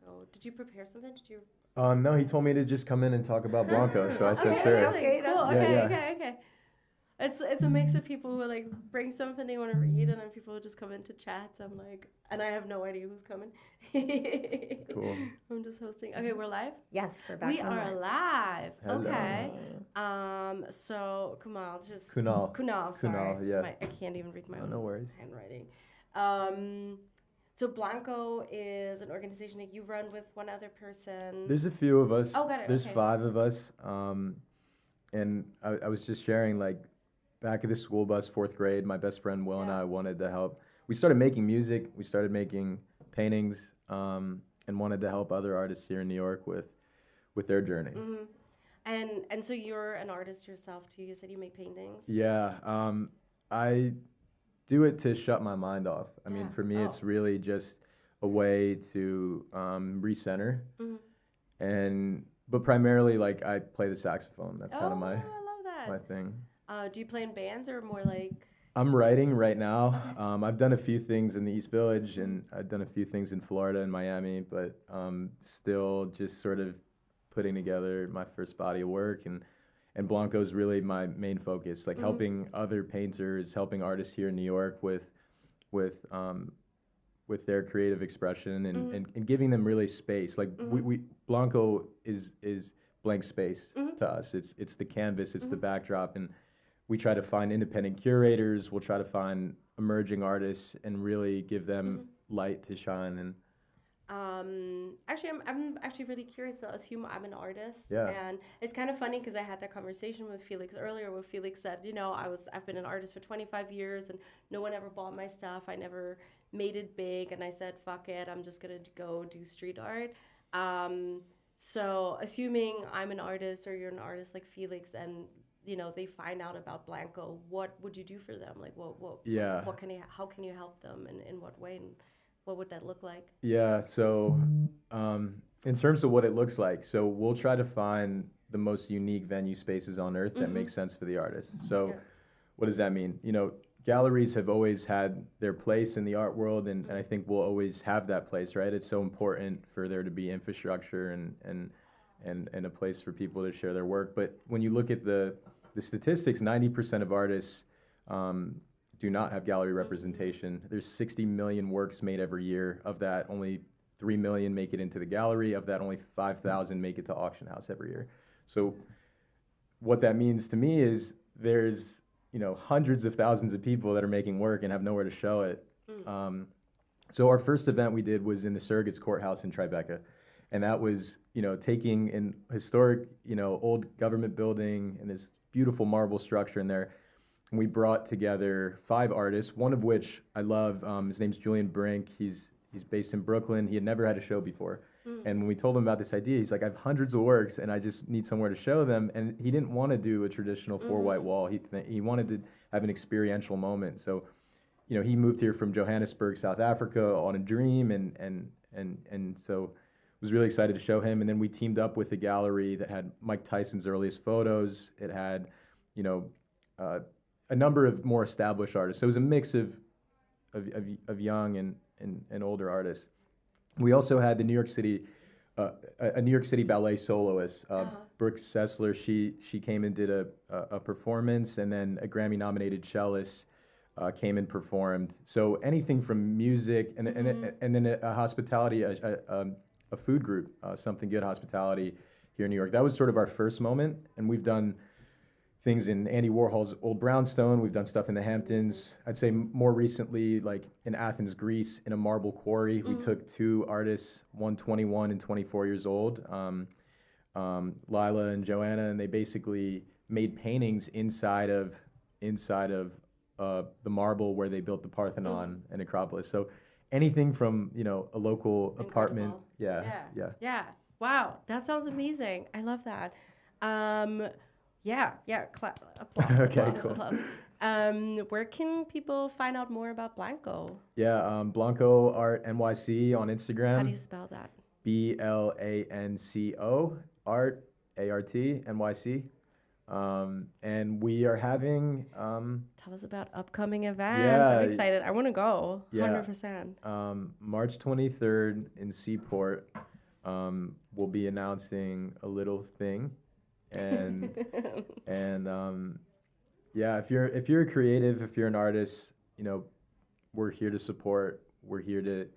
Blanco. Did you prepare something? Did you? No, he told me to just come in and talk about Blanco, so I said sure. Okay, cool. Yeah, Okay. It's a mix of people who like bring something they want to read, and then people who just come in to chat. So I'm like, and I have no idea who's coming. Cool. I'm just hosting. Okay, we're live. Yes, we're back. We are live. Hello. Okay. So Kunal, Kunal, sorry. yeah. I can't even read my own no worries. handwriting. So Blanco is an organization that you run with one other person. There's a few of us. Oh, got it. There's okay. 5 of us. And I was just sharing, like, back at the school bus, 4th grade, my best friend Will and I wanted to help. We started making music. We started making paintings, and wanted to help other artists here in New York with their journey. Mm-hmm. And so you're an artist yourself too. You said you make paintings. Yeah. I do it to shut my mind off. I mean, for me, it's really just a way to recenter. Mm-hmm. But primarily, like, I play the saxophone. That's kind of I love that. my thing. Do you play in bands or more like? I'm writing right now. I've done a few things in the East Village, and I've done a few things in Florida and Miami, but still just sort of putting together my first body of work. And Blanco's really my main focus, like helping other painters, helping artists here in New York with their creative expression and giving them really space. Like we Blanco is blank space to us. It's the canvas, it's the backdrop, and we try to find independent curators. We'll try to find emerging artists and really give them light to shine. And actually, I'm actually really curious. So assume I'm an artist, Yeah. and it's kind of funny because I had that conversation with Felix earlier. Where Felix said, I've been an artist for 25 years, and no one ever bought my stuff. I never made it big, and I said, fuck it, I'm just gonna go do street art. So assuming I'm an artist or you're an artist like Felix, and they find out about Blanco, what would you do for them? Like, how can you help them, and in what way, and what would that look like? Yeah, so in terms of what it looks like, so we'll try to find the most unique venue spaces on earth that make sense for the artist. So what does that mean? Galleries have always had their place in the art world, and I think we'll always have that place, right? It's so important for there to be infrastructure and a place for people to share their work. But when you look at the statistics, 90% of artists do not have gallery representation. There's 60 million works made every year. Of that, only 3 million make it into the gallery. Of that, only 5,000 make it to auction house every year. So what that means to me is there's hundreds of thousands of people that are making work and have nowhere to show it. So our first event we did was in the Surrogates Courthouse in Tribeca. And that was, taking an historic, old government building and this beautiful marble structure in there. And we brought together 5 artists, one of which I love. His name's Julian Brink. He's based in Brooklyn. He had never had a show before. And when we told him about this idea, he's like, I have hundreds of works and I just need somewhere to show them. And he didn't want to do a traditional 4-white wall. He wanted to have an experiential moment. So, he moved here from Johannesburg, South Africa on a dream. And so was really excited to show him. And then we teamed up with a gallery that had Mike Tyson's earliest photos. It had, a number of more established artists. So it was a mix of young and older artists. We also had the New York City, a New York City ballet soloist, Brooke Sessler. She came and did a performance, and then a Grammy-nominated cellist came and performed. So anything from music, and then a hospitality, a food group, Something Good Hospitality here in New York. That was sort of our first moment, and we've done things in Andy Warhol's Old Brownstone. We've done stuff in the Hamptons. I'd say more recently, like in Athens, Greece, in a marble quarry. We took 2 artists, one 21 and 24 years old, Lila and Joanna, and they basically made paintings inside of the marble where they built the Parthenon and Acropolis. So anything from, a local apartment. Yeah. Wow, that sounds amazing. I love that. Applause. Okay, applause, cool. Applause. Where can people find out more about Blanco? Yeah, Blanco Art NYC on Instagram. How do you spell that? BLANCO Art ART NYC. And we are having tell us about upcoming events. Yeah, I'm excited. I want to go. Yeah. 100%. March 23rd in Seaport. we'll be announcing a little thing, and yeah, if you're a creative, if you're an artist, you know, we're here to support. We're here to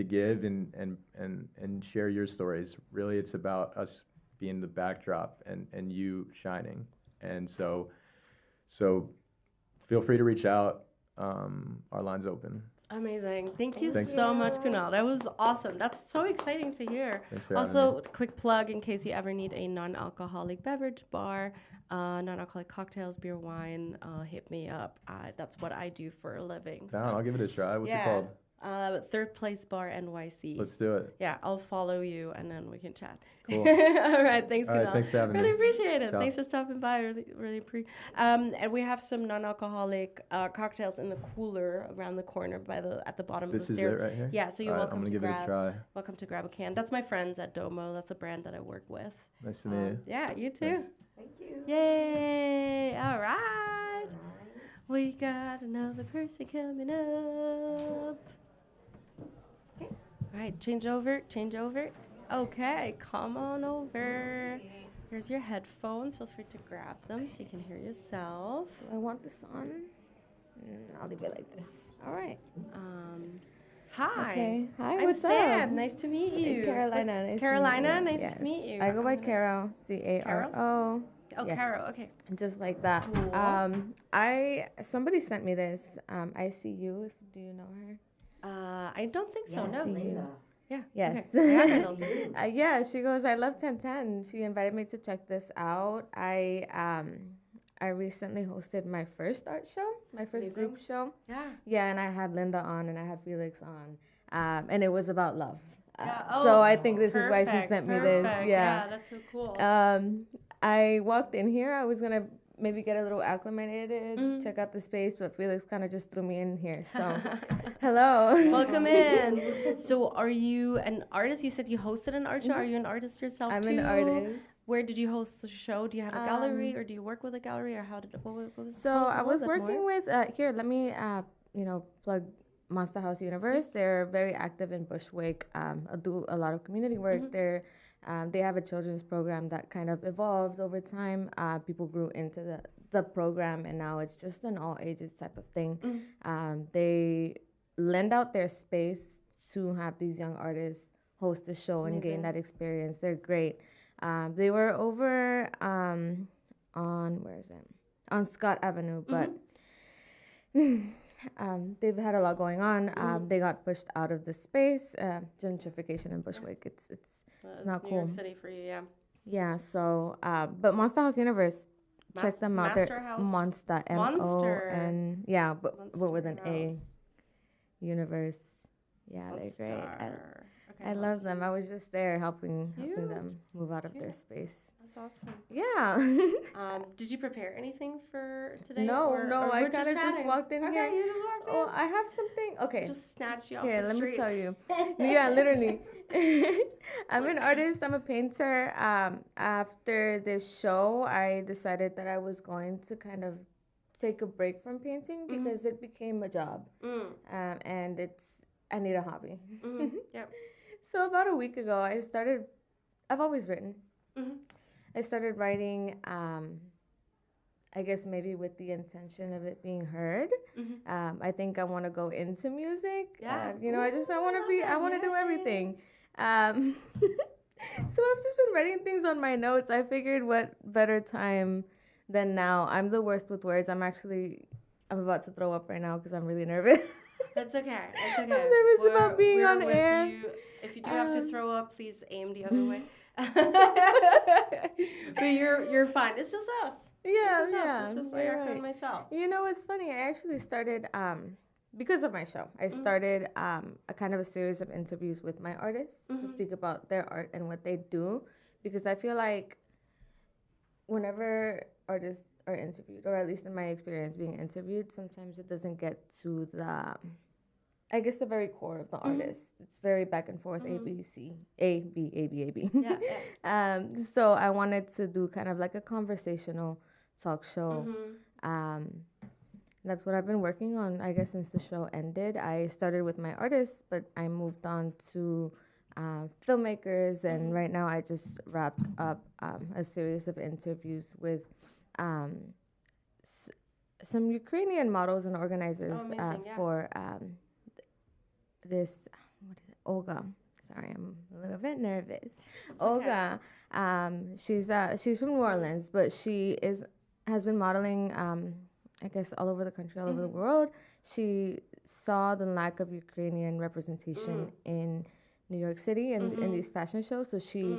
give and share your stories. Really, it's about us being the backdrop and you shining. And so feel free to reach out. Our line's open. Amazing. Thank you Thanks. so much, Kunal. That was awesome. That's so exciting to hear. Thanks for having Also, me. quick plug in case you ever need a non-alcoholic beverage bar, non-alcoholic cocktails, beer, wine, hit me up. That's what I do for a living. Down, I'll give it a try. What's it called? Third Place Bar NYC. Let's do it. Yeah, I'll follow you and then we can chat. Cool. All right, thanks, Kunal. All right, thanks for having me. Really appreciate it. Ciao. Thanks for stopping by. Really appreciate. And we have some non-alcoholic cocktails in the cooler around the corner at the bottom This of the stairs. is it right here? Yeah, so you're All right, welcome I'm to gonna give it a try. Welcome to grab a can. That's my friends at Domo. That's a brand that I work with. Nice to meet you. Yeah, you too. Thanks. Thank you. Yay! All right. We got another person coming up. Okay. All right, change over. Okay, come on over. Here's your headphones. Feel free to grab them so you can hear yourself. Do I want this on? I'll leave it like this. All right. Hi. Okay. Hi, I'm what's Sam. up? Nice to meet you. Carolina. Nice to meet you. I go by Caro. Caro. Oh, yeah. Caro. Okay. Just like that. Cool. Somebody sent me this. I see you. Do you know her? I don't think so. I No. see you. Yeah. Yes. Okay. Ayaka knows me. Yeah, she goes, I love 1010. She invited me to check this out. I recently hosted my first art show, my first group show. Yeah. Yeah, and I had Linda on and I had Felix on. And it was about love. Yeah. So I think this is why she Perfect, sent me this. perfect. Yeah. That's so cool. I walked in here. I was going to maybe get a little acclimated, check out the space, but Felix kind of just threw me in here. So, hello. Welcome in. So, are you an artist? You said you hosted an art show. Are you an artist yourself I'm too? an artist. Where did you host the show? Do you have a gallery, or do you work with a gallery, or what was? So tell us a I little was bit working more. with here. Let me plug Monster House Universe. Yes. They're very active in Bushwick. Do a lot of community work. They have a children's program that kind of evolves over time. People grew into the program, and now it's just an all ages type of thing. They lend out their space to have these young artists host the show and gain that experience. They're great. They were over on where is it? On Scott Avenue, but they've had a lot going on. They got pushed out of the space. Gentrification in Bushwick. It's not New cool. York City for you, yeah. Yeah. So, but Monster House Universe. Check them out. Master They're House. Monster Monster. MON. Yeah, but with an A. House. Universe. Yeah, they're great. Okay, I love them. I was just there helping them move out of their Cute. space. That's awesome. Yeah. Did you prepare anything for today? No, or I we're kind of just chatting? walked in Okay, here. you just walked in. Oh, I have something. Okay. Just snatch you off Here, the let street. me tell you. Yeah, literally. I'm an artist. I'm a painter. After this show, I decided that I was going to kind of take a break from painting because it became a job. And I need a hobby. Yep. So about a week ago, I've always written. I started writing, I guess maybe with the intention of it being heard. I think I want to go into music. Yeah. I want to do everything. So I've just been writing things on my notes. I figured what better time than now. I'm the worst with words. I'm about to throw up right now because I'm really nervous. That's okay. It's okay. I'm nervous about being we're on with air. you. If you do have to throw up, please aim the other way. But you're fine. It's just us. Yeah, It's just yeah. us. It's just you're Ayaka right. and myself. You know, it's funny. I actually started, because of my show, I started a kind of a series of interviews with my artists to speak about their art and what they do. Because I feel like whenever artists are interviewed, or at least in my experience being interviewed, sometimes it doesn't get to the very core of the artist. It's very back and forth, A, B, C, A, B, A, B, A, B. Yeah. So I wanted to do kind of like a conversational talk show. That's what I've been working on, I guess, since the show ended. I started with my artists, but I moved on to filmmakers, and right now I just wrapped up a series of interviews with some Ukrainian models and organizers for this, what is it, Olga. Sorry, I'm a little bit nervous. It's Olga, she's from New Orleans, but she has been modeling, I guess, all over the country, all over the world. She saw the lack of Ukrainian representation in New York City and in these fashion shows, so she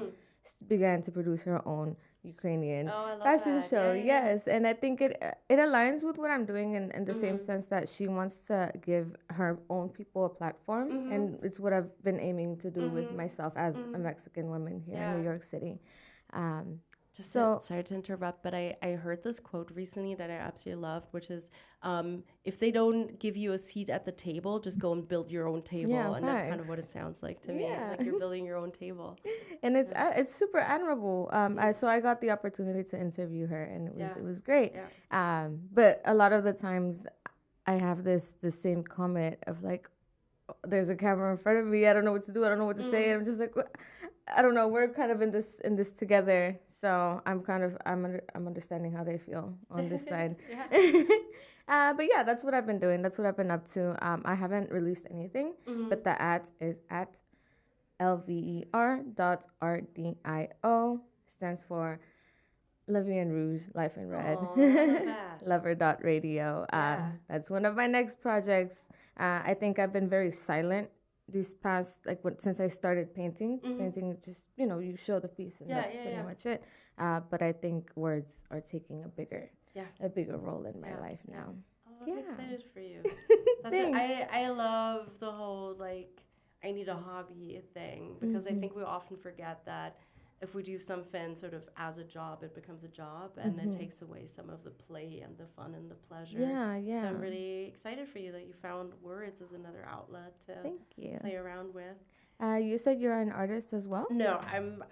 began to produce her own Ukrainian fashion show. Yes, and I think it aligns with what I'm doing in the same sense that she wants to give her own people a platform, and it's what I've been aiming to do with myself as a Mexican woman here in New York City. Sorry to interrupt, but I heard this quote recently that I absolutely loved, which is, if they don't give you a seat at the table, just go and build your own table. Yeah, and that's kind of what it sounds like to me. Like you're building your own table. And it's super admirable. So I got the opportunity to interview her, and it was great. Yeah. But a lot of the times I have the same comment of like, there's a camera in front of me. I don't know what to do. I don't know what to say. And I'm just like, I don't know. We're kind of in this together. So I'm understanding how they feel on this side. But yeah, that's what I've been doing. That's what I've been up to. I haven't released anything, but the at is at LVER.RDIO, stands for Lavian Rouge, Life in Red. Lover.radio. That's one of my next projects. I think I've been very silent these past, since I started painting. Painting is just, you show the piece and that's pretty much it. But I think words are taking a bigger role in my life now. Oh, I'm excited for you. I love the whole, I need a hobby thing, because I think we often forget that if we do something sort of as a job, it becomes a job, and it takes away some of the play and the fun and the pleasure. Yeah. So I'm really excited for you that you found words as another outlet to play around with. You said you're an artist as well? No,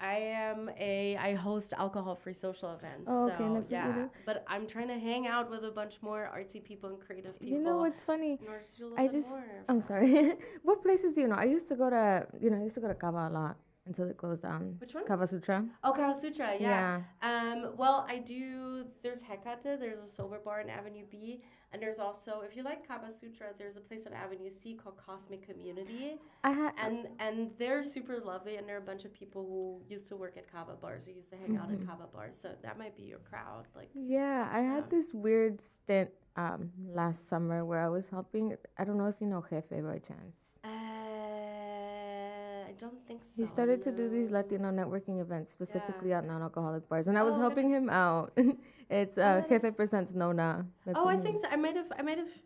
I host alcohol-free social events. Oh, okay, that's what you do. But I'm trying to hang out with a bunch more artsy people and creative people. You know what's funny? In order to do a little bit more. I'm sorry. What places do you know? I used to go to Kava a lot until it closed down. Which one? Kava Sutra. Oh, Kava Sutra, yeah. Well, there's Hecate, there's a sober bar in Avenue B, and there's also, if you like Kava Sutra, there's a place on Avenue C called Cosmic Community. And they're super lovely, and there are a bunch of people who used to work at Kava bars, who used to hang out at Kava bars, so that might be your crowd. I had this weird stint last summer where I was helping, I don't know if you know Jefe by chance. I don't think so. He started to do these Latino networking events, specifically at non-alcoholic bars, and I was helping him out. It's Jefe Presents Nona. I think so. I might have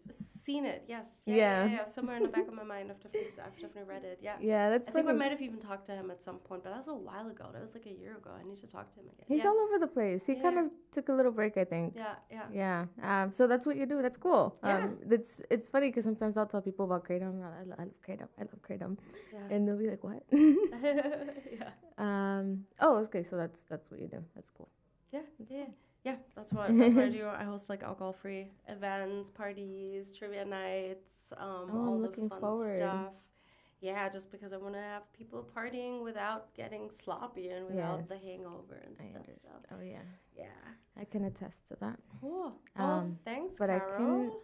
seen it. Yes. Yeah. Somewhere in the back of my mind, I've definitely read it. Yeah. Yeah, that's funny. I think I might have even talked to him at some point, but that was a while ago. That was a year ago. I need to talk to him again. He's all over the place. He kind of took a little break, I think. Yeah. So that's what you do. That's cool. It's funny because sometimes I'll tell people about Kratom. I love Kratom. Yeah. And they'll be like, what? Okay. So that's what you do. That's cool. Yeah, that's what I do. I host alcohol-free events, parties, trivia nights, all I'm the looking fun forward. stuff. Yeah, just because I want to have people partying without getting sloppy and without the hangover and stuff. Understand. So. Oh yeah. Yeah. I can attest to that. Cool. Thanks, but Carol.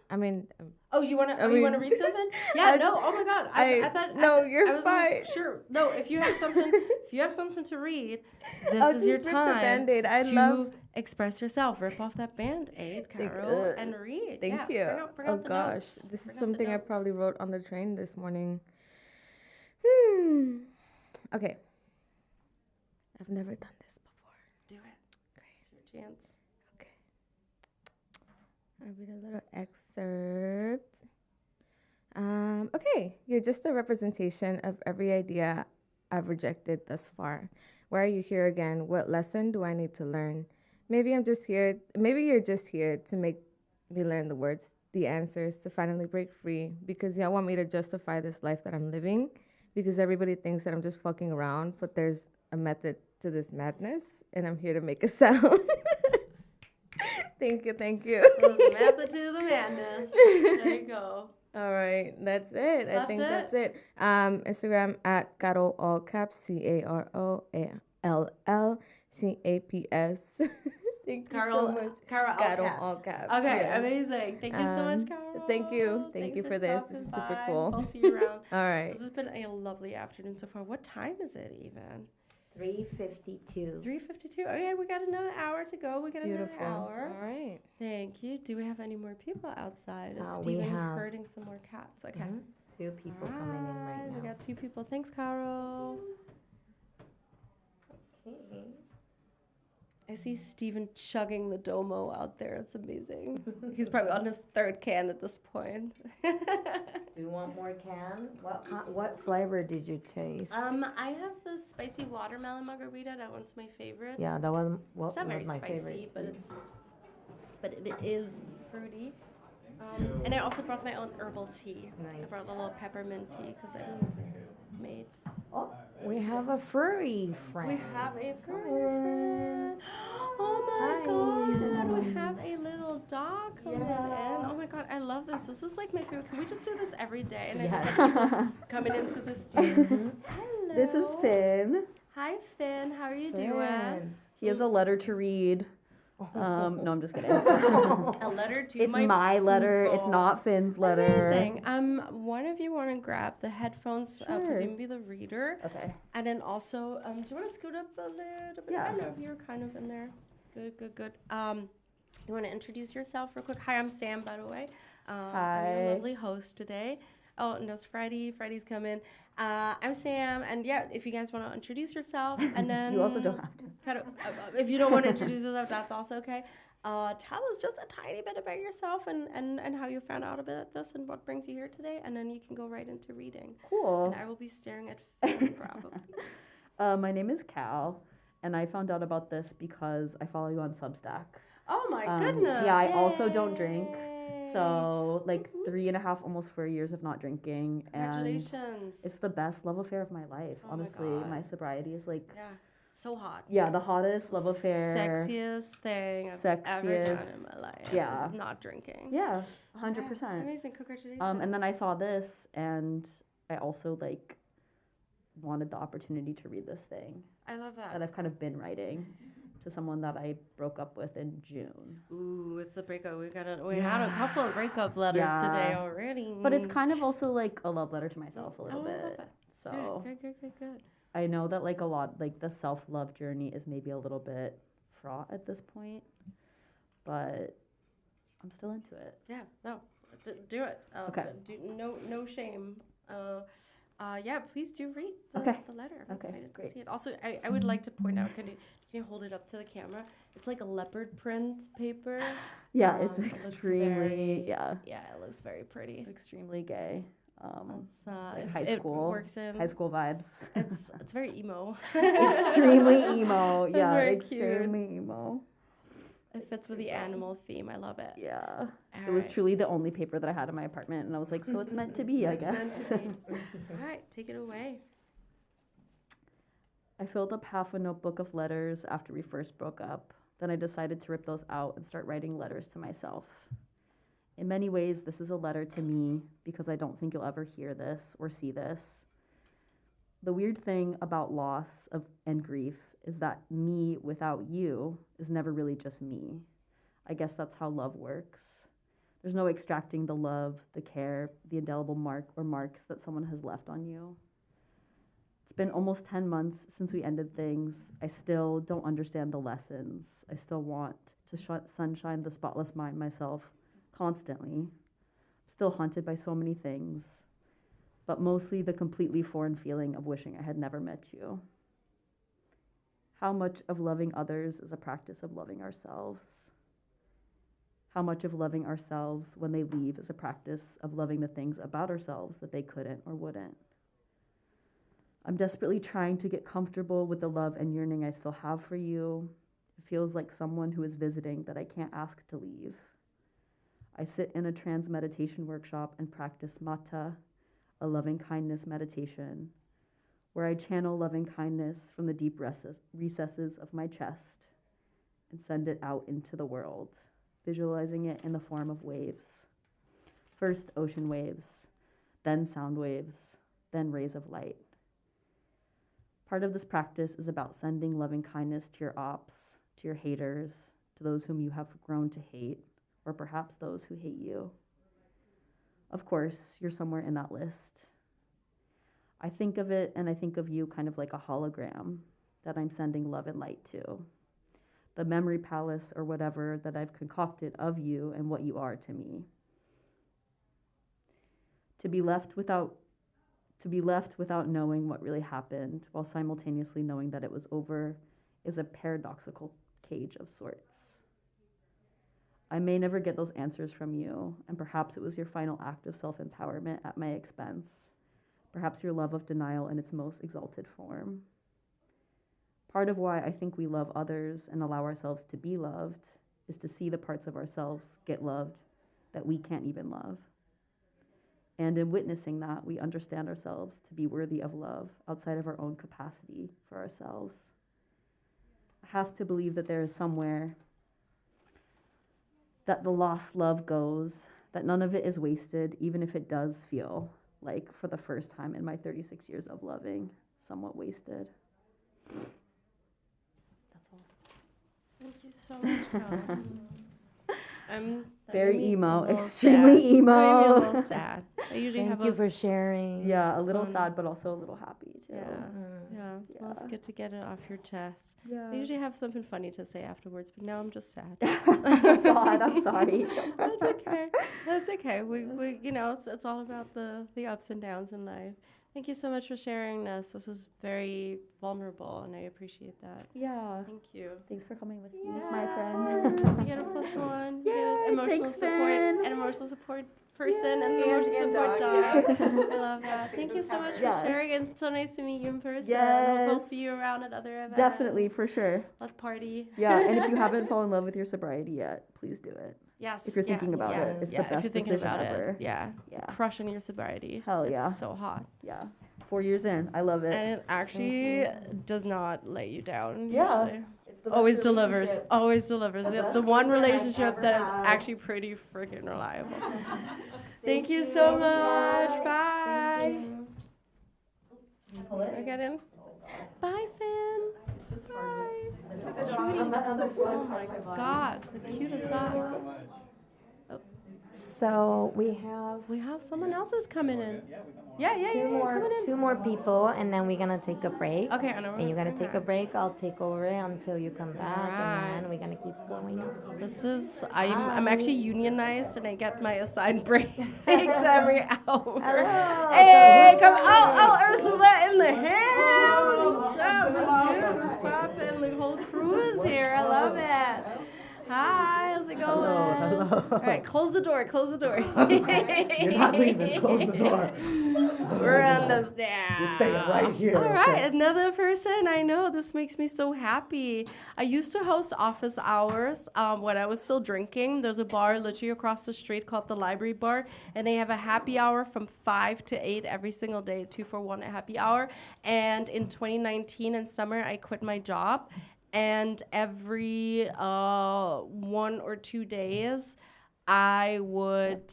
You want to read something? Yeah. No. Oh my God. I thought. No, you're fine. Sure. No. If you have something to read, this is your time to express yourself. Rip off that Band-Aid, Carol, and read. Thank you. Bring out the gosh, notes. This is something I probably wrote on the train this morning. Okay. I've never done this before. Do it. Great. It's your chance. Okay. I'll read a little excerpt. Okay. You're just a representation of every idea I've rejected thus far. Why are you here again? What lesson do I need to learn? Maybe you're just here to make me learn the words, the answers, to finally break free, because y'all want me to justify this life that I'm living, because everybody thinks that I'm just fucking around, but there's a method to this madness, and I'm here to make a sound. Thank you. There's a method to the madness. There you go. All right, that's it. I think it? that's it. Instagram at Carol all caps CAROLLCAPS. Thank you so much. Carol All caps. Okay, yes. amazing. Thank you so much, Carol. Thank you. Thank Thanks you for this. This stopping is super by. cool. I'll see you around. All right. This has been a lovely afternoon so far. What time is it even? 3:52. 3:52. Okay, we got another hour to go. We got Beautiful. another hour. All right. Thank you. Do we have any more people outside? Is We Steven have- herding some more cats? Okay. Mhm. 2 people coming in right We now. got 2 people. Thanks, Carol. Okay. I see Steven chugging the Domo out there. It's amazing. He's probably on his 3rd can at this point. Do you want more can? What flavor did you taste? I have the spicy watermelon margarita. That one's my favorite. Yeah, that was what It's not very was my spicy, favorite. but it is fruity. And I also brought my own herbal tea. I Nice. brought a little peppermint tea because I made. Oh, we have a furry friend. We have a friend. Oh my god, we have a little dog coming in. Oh my god, I love this. This is like my favorite. Can we just do this every day? And I just have people coming into the studio. Hello. This is Finn. Hi Finn, how are you doing? Friend. He has a letter to read. No, I'm just kidding. A letter to It's my letter. people. It's not Finn's letter. Amazing. One of you want to grab the headphones, Sure. presumably the reader, Okay. and then also, do you want to scoot up a little bit? Yeah. I know you're kind of in there. Good. You want to introduce yourself real quick? Hi, I'm Sam, by the way. I'm your Hi. lovely host today. Oh, and it's Friday. Friday's coming. I'm Sam, and yeah, if you guys want to introduce yourself, and then You also don't have to. kind of, if you don't want to introduce yourself, that's also okay. Tell us just a tiny bit about yourself and how you found out about this and what brings you here today, and then you can go right into reading. Cool. And I will be staring at Finn probably. My name is Cal, and I found out about this because I follow you on Substack. Oh my goodness! Yeah, I also don't drink. Yay. So, like 3.5, almost 4 years of not drinking. And Congratulations! it's the best love affair of my life. Oh my Honestly, God. my sobriety is like, Yeah, so hot. yeah, the hottest love affair. Sexiest thing I've ever done Sexiest, in my life. yeah. Is not drinking. Yeah, Yeah, 100%. amazing! Congratulations. And then I saw this, and I also like wanted the opportunity to read this thing I love that. that I've kind of been writing to someone that I broke up with in June. Ooh, it's the breakup. We had a couple of breakup letters Yeah. today already. But it's kind of also like a love letter to myself a little Oh, I love bit. it. So Good. I know that like a lot, like the self-love journey is maybe a little bit fraught at this point, but I'm still into it. Yeah, no, do it. Okay. No shame. Yeah, please do read the letter. I'm Okay, excited to great. see it. Also, I would like to point out, can you hold it up to the camera? It's like a leopard print paper. Yeah, it's It looks extremely, very- yeah, Yeah, it looks very pretty. extremely gay. It's, Like it works in. high school vibes. It's very emo. Extremely emo. It's Yeah, very cute. extremely emo. It fits with the animal theme. I love it. Yeah. All It was right. truly the only paper that I had in my apartment, and I was like, so it's meant to be, I It's meant guess. to be. All right, take it away. I filled up half a notebook of letters after we first broke up. Then I decided to rip those out and start writing letters to myself. In many ways, this is a letter to me because I don't think you'll ever hear this or see this. The weird thing about loss and grief is that me without you is never really just me. I guess that's how love works. There's no extracting the love, the care, the indelible mark or marks that someone has left on you. It's been almost 10 months since we ended things. I still don't understand the lessons. I still want to sunshine the spotless mind myself constantly. I'm still haunted by so many things, but mostly the completely foreign feeling of wishing I had never met you. How much of loving others is a practice of loving ourselves? How much of loving ourselves when they leave is a practice of loving the things about ourselves that they couldn't or wouldn't? I'm desperately trying to get comfortable with the love and yearning I still have for you. It feels like someone who is visiting that I can't ask to leave. I sit in a trance meditation workshop and practice metta, a loving kindness meditation, where I channel loving kindness from the deep recesses of my chest and send it out into the world, visualizing it in the form of waves. First ocean waves, then sound waves, then rays of light. Part of this practice is about sending loving kindness to your ops, to your haters, to those whom you have grown to hate, or perhaps those who hate you. Of course, you're somewhere in that list. I think of it and I think of you kind of like a hologram that I'm sending love and light to. The memory palace or whatever that I've concocted of you and what you are to me. To be left without knowing what really happened while simultaneously knowing that it was over is a paradoxical cage of sorts. I may never get those answers from you, and perhaps it was your final act of self-empowerment at my expense. Perhaps your love of denial in its most exalted form. Part of why I think we love others and allow ourselves to be loved is to see the parts of ourselves get loved that we can't even love. And in witnessing that, we understand ourselves to be worthy of love outside of our own capacity for ourselves. I have to believe that there is somewhere that the lost love goes, that none of it is wasted, even if it does feel like, for the first time in my 36 years of loving, somewhat wasted. That's all. Thank you so much, Cal. I'm Very emo, a little extremely sad. emo. Made me a little sad. I usually Thank have you a for sharing. Yeah, a little Fun. sad, but also a little happy, too. yeah. Yeah, well, it's Yeah. good to get it off your chest. Yeah. I usually have something funny to say afterwards, but now I'm just sad. God, I'm sorry. That's okay. That's okay. We you know, it's all about the ups and downs in life. Thank you so much for sharing this. This was very vulnerable, and I appreciate that. Yeah. Thank you. Thanks for coming with me, my friend. You get a +1. You Yay, get an emotional thanks, support, Finn. an emotional support person, and an Yay. emotional And support dog. dog. I love that. Thank you so much for Yes. sharing. It's so nice to meet you in person. Hope we'll see you Yes. around at other events. Definitely, for sure. Let's party. Yeah, and if you haven't fallen in love with your sobriety yet, please do it. Yes. If you're thinking about it, it's the if best you're thinking decision about ever. it. Yeah. Yeah. Crushing your sobriety. Hell yeah. It's so hot. Yeah. 4 years in. I love it. And it actually does not let you down. Yeah. Usually. It's the Always best delivers. relationship. Always delivers. The The, best the one relationship I've relationship that is ever had. actually pretty freaking reliable. Thank you so much. Bye. Pull I get in. Bye, Finn. Bye. Oh my God, the cutest dog. So we have Someone else is coming in. Yeah, coming in. two more people, and then we're gonna take a break. Okay, I know. And you're gonna take a break. I'll take over until you come back, Alright. and then we're gonna keep going. I'm actually unionized, and I get my assigned breaks every hour. Hello. Hey, come! Oh, Ursula in the house. What's up? What's good? What's poppin'? The whole crew is here. I love it. Hi, how's it going? Hello. All right, close the door. Close the door. You're not leaving. Close the door. We're understand. You're staying right here. All right, okay? another person. I know this makes me so happy. I used to host office hours when I was still drinking. There's a bar literally across the street called the Library Bar, and they have a happy hour from 5 to 8 every single day, 2 for 1 a happy hour. And in 2019 in summer, I quit my job. And every 1 or 2 days, I would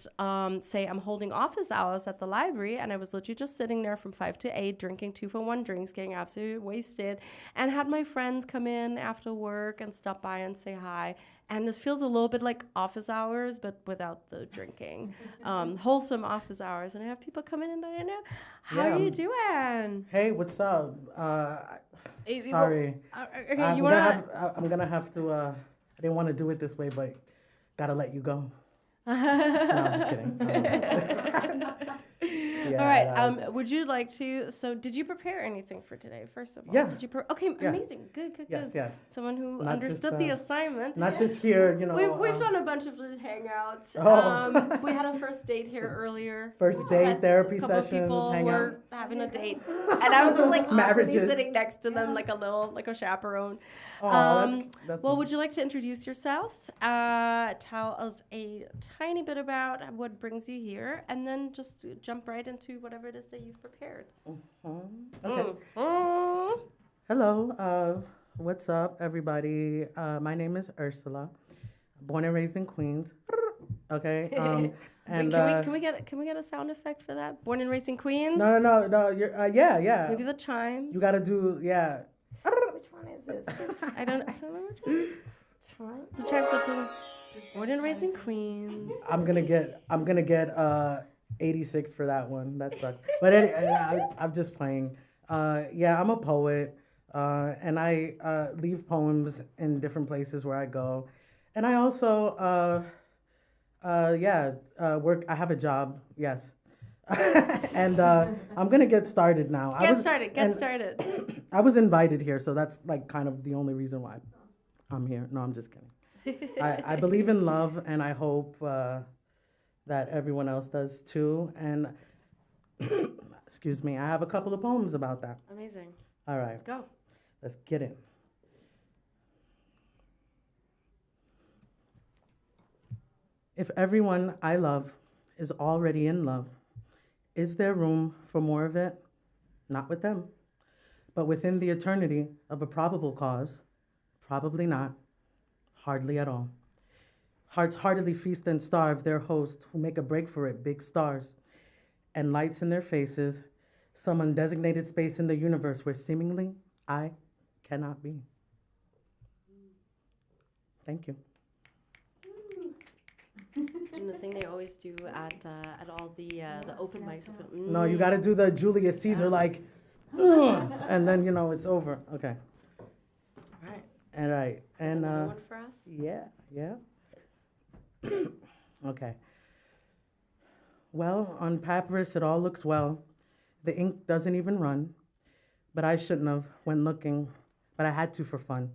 say I'm holding office hours at the library, and I was literally just sitting there from 5 to 8, drinking 2 for 1 drinks, getting absolutely wasted, and had my friends come in after work and stop by and say hi. And this feels a little bit like office hours, but without the drinking. Wholesome office hours. And I have people come in and I know, how are you doing? Hey, what's up? Sorry. Okay, I'm you gonna want have, I'm gonna have to. I didn't want to do it this way, but gotta let you go. No, I'm just kidding. Yeah, All right. that was- Would you like to? So, did you prepare anything for today? First of all, Yeah. Did you? Okay, Yeah. amazing. Good. yes, yes. Someone who Not just, understood the assignment. Not just here, you know. We've done a bunch of little hangouts. Oh. We had a first date here earlier. First Just date, had therapy a couple of sessions, people hang out. were having a date, and I was just like awkwardly Marriages. sitting next to them like a chaperone. Oh, that's Well, would you like to introduce yourself? Tell us a tiny bit about what brings you here, and then just jump right into whatever it is that you've prepared. okay. Mm. Hello, what's up, everybody? My name is Ursula, born and raised in Queens. Okay. Wait, And can we get a sound effect for that? Born and raised in Queens. no. You're yeah. Maybe the chimes. You gotta do Which one is this? I don't know which one. The chimes are cool. Born and raised in Queens. I'm gonna get 86 for that one. That sucks. But I'm just playing. Yeah, I'm a poet, and I leave poems in different places where I go, and I also work. I have a job. Yes. And I'm gonna get started now. Get started. I was invited here, so that's like kind of the only reason why I'm here. No, I'm just kidding. I believe in love, and I hope that everyone else does too. And excuse me, I have a couple of poems about that. Amazing. All right, Let's go. let's get it. If everyone I love is already in love, is there room for more of it? Not with them. But within the eternity of a probable cause, probably not, hardly at all. Hearts heartily feast and starve their host who make a break for it, big stars, and lights in their faces, some undesignated space in the universe where seemingly I cannot be. Thank you. Doing the thing they always do at all the open mics. Just go, No, you gotta do the Julius Caesar like, "Ugh," and then it's over. Okay. All right. All right. And Another one for us. yeah. Okay. Well, on papyrus it all looks well. The ink doesn't even run, but I shouldn't have when looking, but I had to for fun.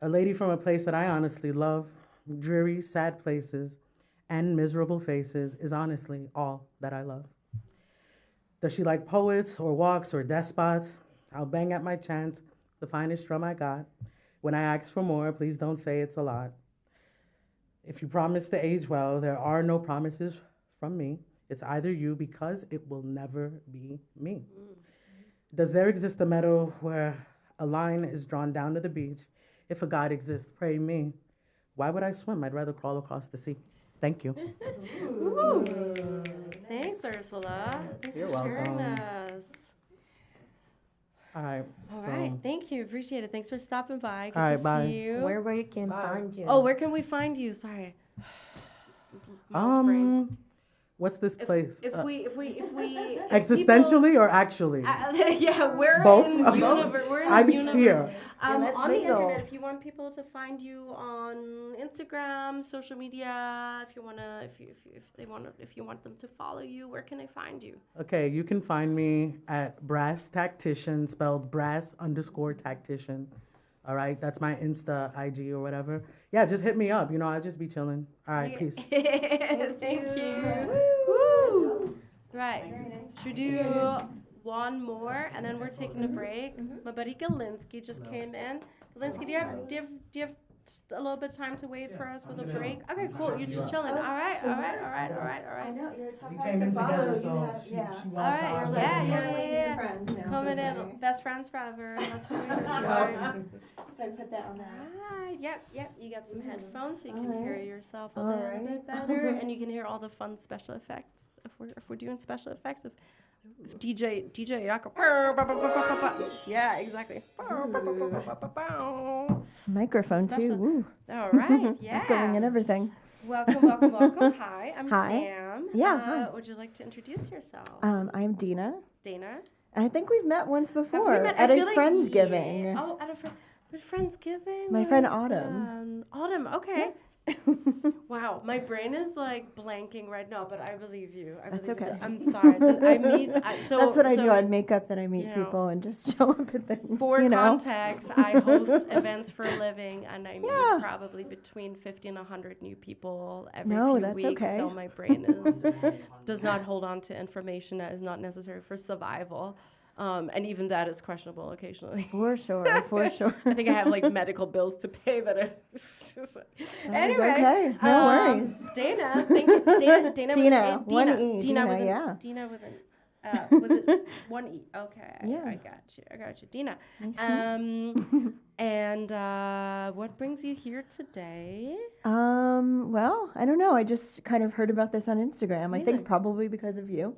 A lady from a place that I honestly love, dreary, sad places, and miserable faces is honestly all that I love. Does she like poets or walks or despots? I'll bang at my chance, the finest drum I got. When I ask for more, please don't say it's a lot. If you promise to age well, there are no promises from me. It's either you because it will never be me. Does there exist a meadow where a line is drawn down to the beach? If a God exists, pray me. Why would I swim? I'd rather crawl across the sea. Thank you. Ooh. Thanks, Ursula. Thanks You're for sharing welcome. us. All right. All right. Thank you. Appreciate it. Thanks for stopping by. Good All right, to bye. see you. Where we can find you? Oh, where can we find you? Sorry. Mouse brain. What's this place? If Existentially or actually? Yeah, we're Both? in Okay. universe. We're in I'm the universe. here. let's On the mingle. internet, if you want people to find you on Instagram, social media, if you want them to follow you, where can they find you? Okay, you can find me at Brass Tactician, spelled brass_tactician. All right, that's my Insta, IG, or whatever. Yeah, just hit me up. I'll just be chilling. All right, peace. Thank you. Woo! Right. Should we do one more and then we're taking a break? My buddy Galinsky just came in. Galinsky, do you have just a little bit of time to wait for us with a break? Okay, cool. You're just chilling. All right. I know, you're a tough We act came to in follow. together, You so have- she yeah. wants All right, to yeah. Friend, you know, Coming in, okay. best friends forever. That's what we're here So I put that on for. that. Right. Yep. You got some headphones so you can All right. hear yourself a All little right. bit better, and you can hear all the fun special effects. If we're doing special effects, if DJ Ayaka. Yeah, exactly. Microphone Special- too. Woo. All right. Yeah. Echoing and everything. Welcome. Hi, I'm Hi. Sam. Yeah, hi. Would you like to introduce yourself? I'm Dena. Dana. I think we've met once Have we before met? I at a feel like Friendsgiving. yeah. Oh, at a Friendsgiving. My What friend is Autumn. that? Autumn. Okay. Yes. Wow, my brain is like blanking right now, but I believe you. That's believe you. okay. I'm sorry. That's what I do. I make up that I meet you know, people and just show up at things. For you know? context, I host events for a living, and I meet Yeah. probably between 50 and 100 new people every No, few that's weeks. okay. So my brain does not hold on to information that is not necessary for survival. And even that is questionable occasionally. For sure. For sure. I think I have like medical bills to pay that are just That is okay. No worries. Dana, thank you. Dana Dina, with one an E, Dina, with an, yeah. Dina with an With one E. Okay. Yeah. I got you. Dena. Nice to meet And what brings you here today? Well, I don't know. I just kind of heard about this on Instagram. I Amazing. think probably because of you,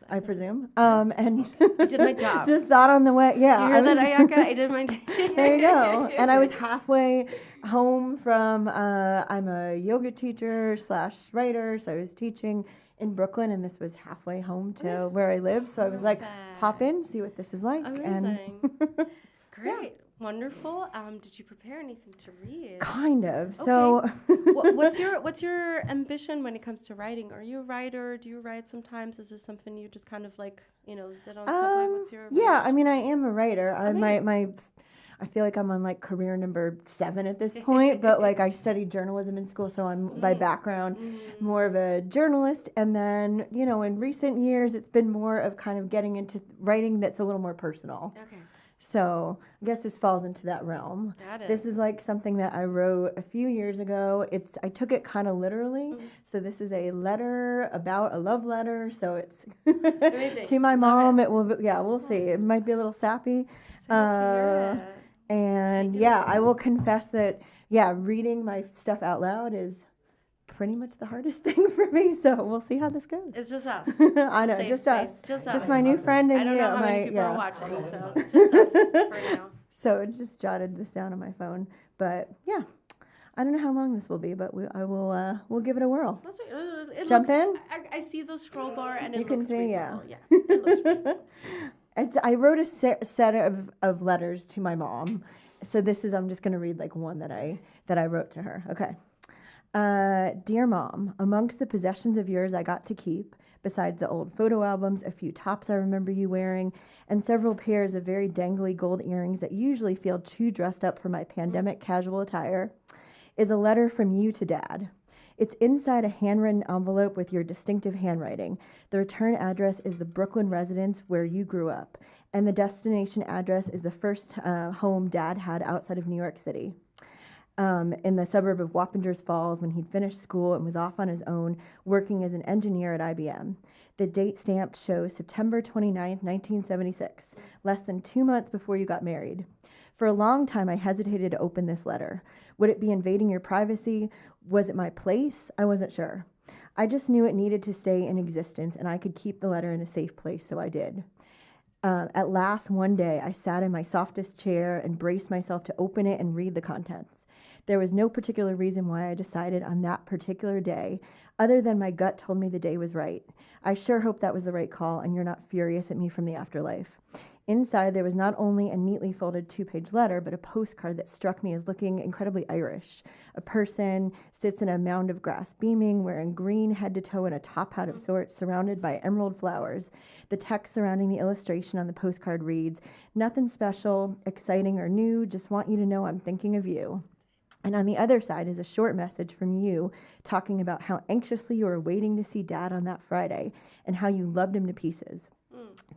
I presume. And I did my job. just thought on the way. Yeah. You heard that, Ayaka? I did my job. There you go. And I was halfway home from, I'm a yoga teacher / writer, so I was teaching in Brooklyn, and this was halfway home to where I live. So I was like, pop in, see what this is like. Amazing. Great. Wonderful. Did you prepare anything to read? Kind of. So What's your ambition when it comes to writing? Are you a writer? Do you write sometimes? Is this something you just kind of like, did on Subway? What's your yeah, I mean, I am a writer. I feel like I'm on like career number 7 at this point, but like I studied journalism in school, so I'm by background more of a journalist. And then, in recent years, it's been more of kind of getting into writing that's a little more personal. Okay. So I guess this falls into that realm. Got it. This is like something that I wrote a few years ago. I took it kind of literally. So this is a letter about a love letter. So it's to my mom. It will, we'll see. It might be a little sappy. And I will confess that, reading my stuff out loud is pretty much the hardest thing for me. So we'll see how this goes. It's just us. I know, Safe just space. us. Just my new friend and I don't you. know how many people are watching, so just us for now. So it just jotted this down on my phone. But yeah, I don't know how long this will be, but we'll give it a whirl. That's right. It Jump looks, in? I see the scroll bar and it You can looks see, reasonable. Yeah. It looks reasonable. I wrote a set of letters to my mom. So I'm just going to read like one that I wrote to her. Okay. Dear Mom, amongst the possessions of yours I got to keep, besides the old photo albums, a few tops I remember you wearing, and several pairs of very dangly gold earrings that usually feel too dressed up for my pandemic casual attire, is a letter from you to Dad. It's inside a handwritten envelope with your distinctive handwriting. The return address is the Brooklyn residence where you grew up, and the destination address is the first home Dad had outside of New York City. In the suburb of Wappingers Falls when he'd finished school and was off on his own, working as an engineer at IBM. The date stamp shows September 29th, 1976, less than 2 months before you got married. For a long time, I hesitated to open this letter. Would it be invading your privacy? Was it my place? I wasn't sure. I just knew it needed to stay in existence, and I could keep the letter in a safe place, so I did. At last, one day, I sat in my softest chair and braced myself to open it and read the contents. There was no particular reason why I decided on that particular day, other than my gut told me the day was right. I sure hope that was the right call and you're not furious at me from the afterlife. Inside, there was not only a neatly folded 2-page letter, but a postcard that struck me as looking incredibly Irish. A person sits in a mound of grass beaming, wearing green head to toe and a top hat of sorts, surrounded by emerald flowers. The text surrounding the illustration on the postcard reads, "Nothing special, exciting, or new, just want you to know I'm thinking of you." And on the other side is a short message from you talking about how anxiously you were waiting to see Dad on that Friday and how you loved him to pieces.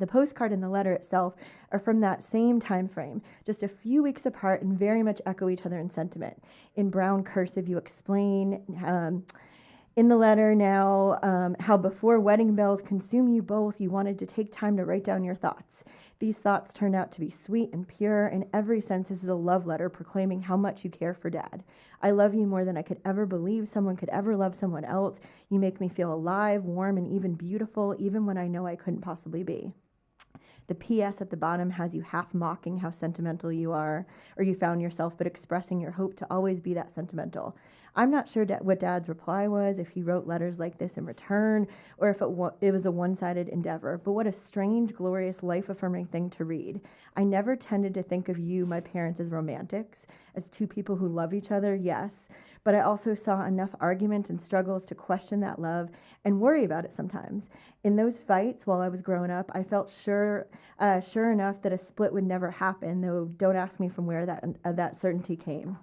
The postcard and the letter itself are from that same time frame, just a few weeks apart and very much echo each other in sentiment. In brown cursive, you explain in the letter now how before wedding bells consume you both, you wanted to take time to write down your thoughts. These thoughts turned out to be sweet and pure. In every sense, this is a love letter proclaiming how much you care for Dad. I love you more than I could ever believe someone could ever love someone else. You make me feel alive, warm, and even beautiful, even when I know I couldn't possibly be. The P.S. at the bottom has you half mocking how sentimental you are, or you found yourself, but expressing your hope to always be that sentimental. I'm not sure what Dad's reply was, if he wrote letters like this in return, or if it was a one-sided endeavor, but what a strange, glorious, life-affirming thing to read. I never tended to think of you, my parents, as romantics, as two people who love each other, yes, but I also saw enough arguments and struggles to question that love and worry about it sometimes. In those fights while I was growing up, I felt sure enough that a split would never happen, though don't ask me from where that certainty came.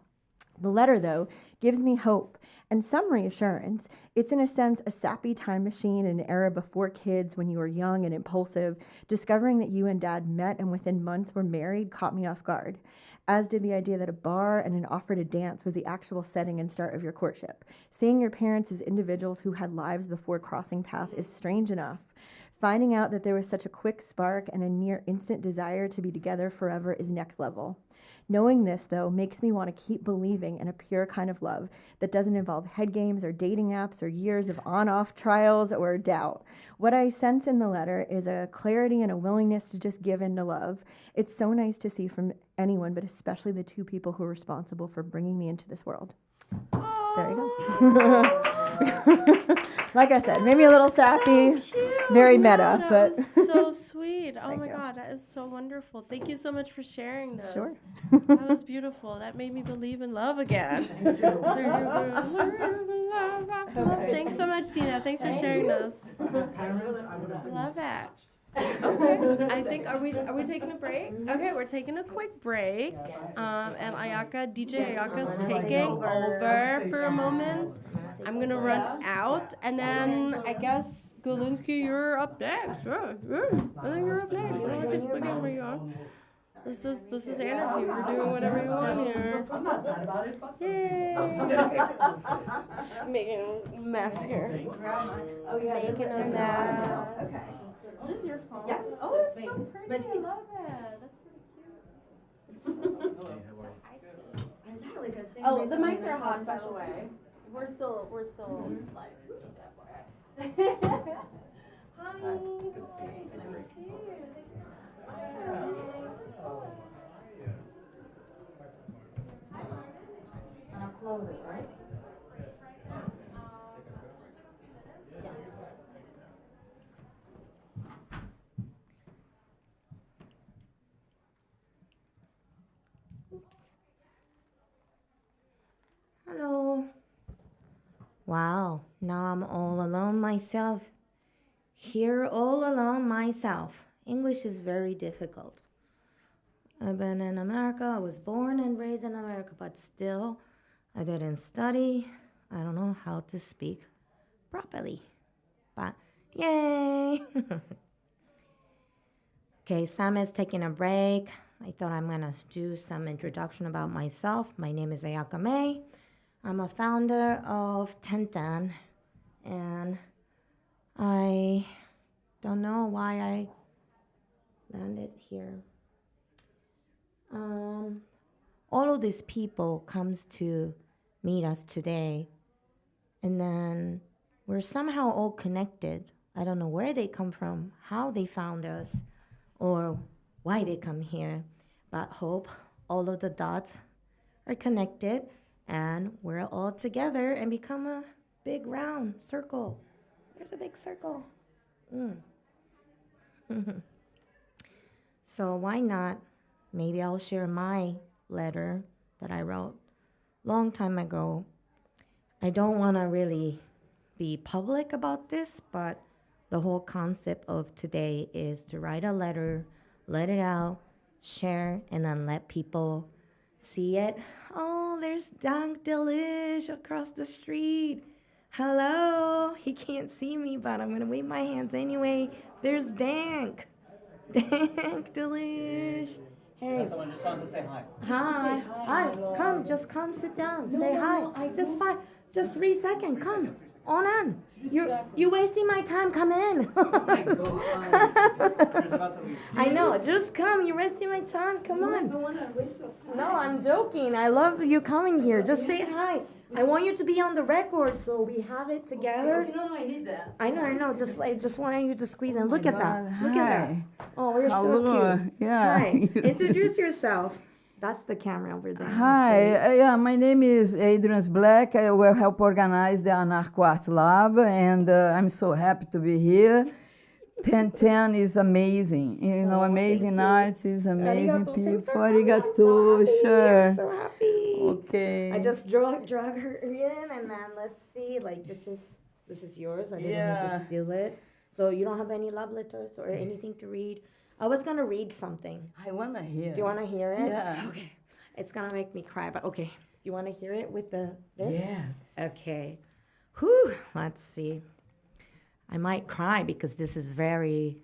The letter, though, gives me hope and some reassurance. It's in a sense a sappy time machine in an era before kids when you were young and impulsive. Discovering that you and Dad met and within months were married caught me off guard, as did the idea that a bar and an offer to dance was the actual setting and start of your courtship. Seeing your parents as individuals who had lives before crossing paths is strange enough. Finding out that there was such a quick spark and a near instant desire to be together forever is next level. Knowing this, though, makes me want to keep believing in a pure kind of love that doesn't involve head games or dating apps or years of on-off trials or doubt. What I sense in the letter is a clarity and a willingness to just give in to love. It's so nice to see from anyone, but especially the two people who are responsible for bringing me into this world. There you go. Like I said, maybe a little sappy, very meta, that but was so sweet. Oh Thank my you. God, that is so wonderful. Thank you so much for sharing this. sure. That was beautiful. That made me believe in love again. Thanks so much, Dena. Thanks for sharing this. Love it. Okay, I think are we taking a break? Okay, we're taking a quick break. And DJ Ayaka's taking over for a moment. I'm gonna run out, and then I guess Galinsky, you're up next. Yeah. I think you're up next. Where you are. This is anarchy. We're doing whatever you want here. I'm not sad about it. Yay! Making a mess here. Making a mess. Okay. Is this your phone? Yes. Oh, it's so pretty. I love it. That's pretty cute. Oh, the mics are hot, by the way. We're still live. Just FYI. Hi. Good to see you. Good to see you. And I'll close it, right? Oops. Hello. Wow, now I'm all alone myself. Here all alone myself. English is very difficult. I've been in America. I was born and raised in America, but still, I didn't study. I don't know how to speak properly. But yay! Okay, Sam is taking a break. I thought I'm gonna do some introduction about myself. My name is Ayaka May. I'm a founder of Tenten, and I don't know why I landed here. All of these people comes to meet us today, and then we're somehow all connected. I don't know where they come from, how they found us, or why they come here, but hope all of the dots are connected and we're all together and become a big round circle. There's a big circle. So why not? Maybe I'll share my letter that I wrote long time ago. I don't want to really be public about this, but the whole concept of today is to write a letter, let it out, share, and then let people see it. Oh, there's Dank Delish across the street. Hello. He can't see me, but I'm going to wave my hands anyway. There's Dank. Dank Delish. Hey. Someone just wants to say hi. Hi. Hi. Come, just come sit down. Say hi. Just fine. Just 3 seconds. Come. On in. You're wasting my time. Come in. I know. Just come. You're wasting my time. Come on. No, I'm joking. I love you coming here. Just say hi. I want you to be on the record so we have it together. No, I need that. I know. Just wanted you to squeeze in. Look at that. God. Look at that. Hi. Oh, you're so Aluna. cute. Yeah. Hi. Introduce yourself. That's the camera over there. Hi, yeah, my name is Adrian Black. I will help organize the Anarcho Art Lab, and I'm so happy to be here. Ten is amazing, amazing artists, amazing people. Arigato, sure. I'm so happy. Okay. I just drug her in, and then let's see. Like this is yours. I didn't mean to steal it. So you don't have any love letters or anything to read. I was gonna read something. I want to hear. Do you want to hear it? Yeah. Okay. It's gonna make me cry, but okay. You want to hear it with this? Yes. Okay. Whew. Let's see. I might cry because this is very,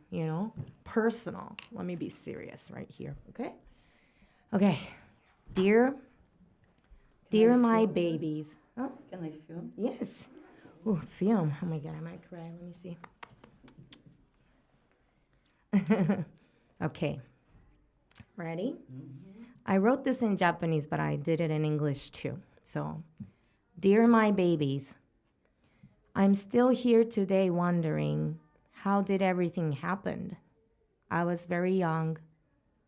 personal. Let me be serious right here. Okay. Okay. Dear my babies. Oh, Can I film? yes. Oh, film. Oh my God, I might cry. Let me see. Okay. Ready? I wrote this in Japanese, but I did it in English too. So, dear my babies, I'm still here today wondering, how did everything happen? I was very young.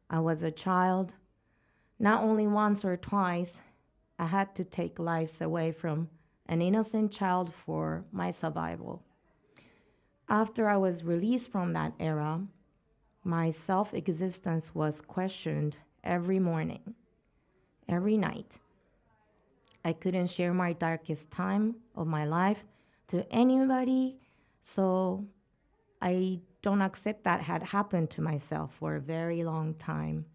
I was a child. Not only once or twice, I had to take lives away from an innocent child for my survival. After I was released from that era, my self-existence was questioned every morning, every night. I couldn't share my darkest time of my life to anybody, so I don't accept that had happened to myself for a very long time.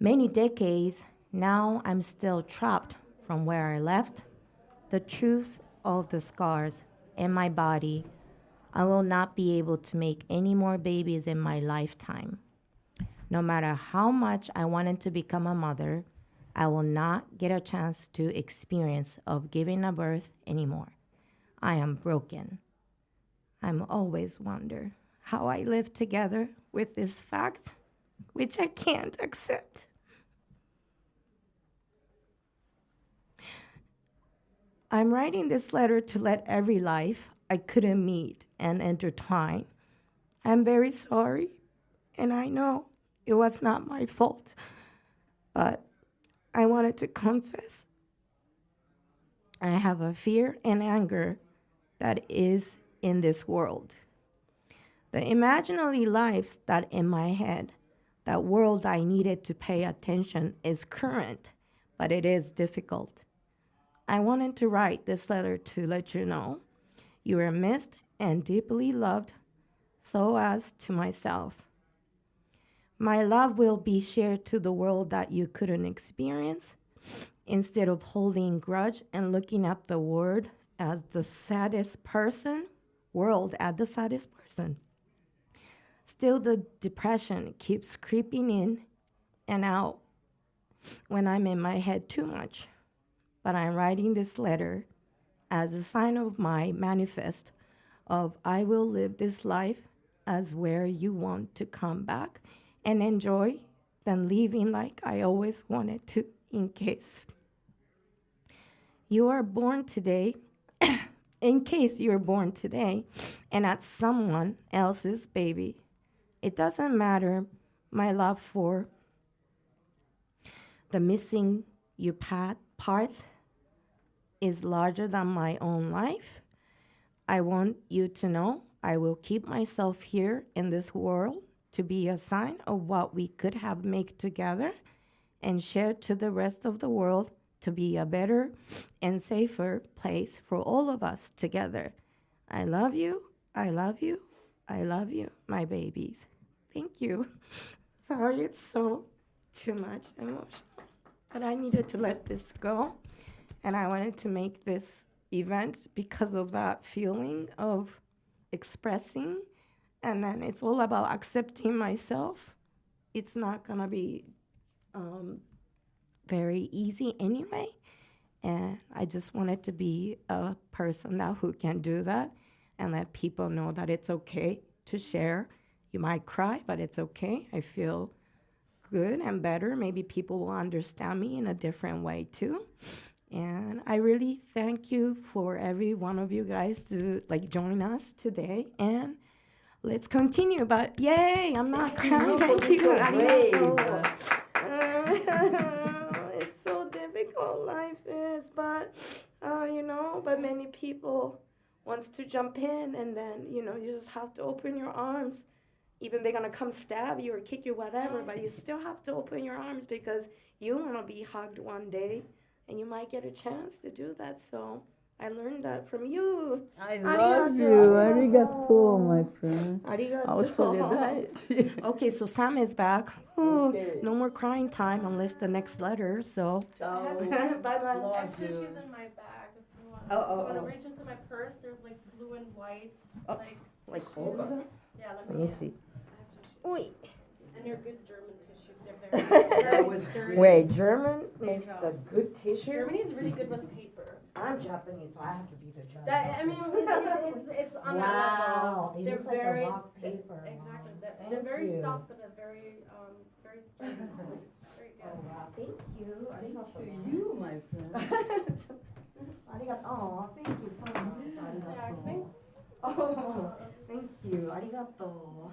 Many decades, now I'm still trapped from where I left. The truth of the scars in my body, I will not be able to make any more babies in my lifetime. No matter how much I wanted to become a mother, I will not get a chance to experience of giving a birth anymore. I am broken. I'm always wonder how I live together with this fact, which I can't accept. I'm writing this letter to let every life I couldn't meet and intertwine. I'm very sorry, and I know it was not my fault, but I wanted to confess. I have a fear and anger that is in this world. The imaginary lives that in my head, that world I needed to pay attention is current, but it is difficult. I wanted to write this letter to let you know you are missed and deeply loved, so as to myself. My love will be shared to the world that you couldn't experience, instead of holding grudge and looking at the world as the saddest person. Still, the depression keeps creeping in and out when I'm in my head too much. But I'm writing this letter as a sign of my manifest of I will live this life as where you want to come back and enjoy than leaving like I always wanted to in case. You are born today, in case you're born today and not someone else's baby. It doesn't matter, my love for the missing you part is larger than my own life. I want you to know I will keep myself here in this world to be a sign of what we could have made together and share to the rest of the world to be a better and safer place for all of us together. I love you, I love you, I love you, my babies. Thank you. Sorry, it's so too much emotion, but I needed to let this go. And I wanted to make this event because of that feeling of expressing. And then it's all about accepting myself. It's not going to be very easy anyway. And I just wanted to be a person now who can do that and let people know that it's okay to share. You might cry, but it's okay. I feel good and better. Maybe people will understand me in a different way too. And I really thank you for every one of you guys to join us today. And let's continue. But yay, I'm not crying. Thank you. It's so difficult, life is, but but many people wants to jump in, and then you just have to open your arms. Even they're gonna come stab you or kick you, whatever, but you still have to open your arms because you wanna be hugged one day. And you might get a chance to do that. So I learned that from you. I love you. Arigato, my friend. Arigato. Ao solidarity. Okay, so Sam is back. Ooh, no more crying time unless the next letter. So Bye-bye. Love I have you. tissues in my bag if you want. Oh. You want to reach into my purse? There's blue and white. like all of them. Yeah, Let me see. I have tissues. Oi. And they're good German tissues. They're very sturdy. Wait, German makes a good tissue. Germany is really good with paper. I'm Japanese, so I have to be the judge. It's on wow. that level. It They're looks like very a rock paper. exactly. Wow. They're very you. soft, but they're very very sturdy. Very good. Oh wow, thank you. Arigato. You, my friend. Arigato. Oh, thank you so much. Yeah, Arigato. Oh, thank you. Arigato.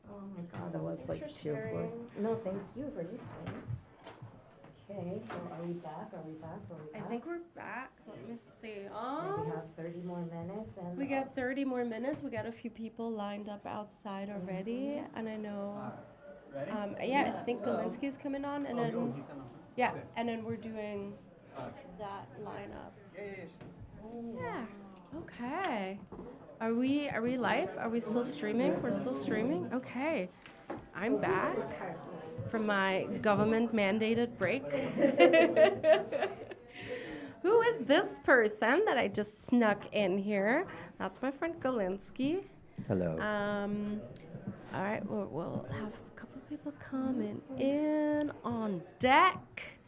Oh my god, that was Thanks like for tearful. sharing. No, thank you for listening. Okay, so are we back? Are we back? I think we're back. Let me see. We have 30 more minutes and We got 30 more minutes. We got a few people lined up outside already, and I know. Yeah, I think Galinsky's coming on, and then and then we're doing that lineup. Yeah. Okay. Are we live? Are we still streaming? We're still streaming. Okay. I'm back from my government mandated break. Who is this person that I just snuck in here? That's my friend Galinsky. Hello. All right, we'll have a couple people coming in on deck.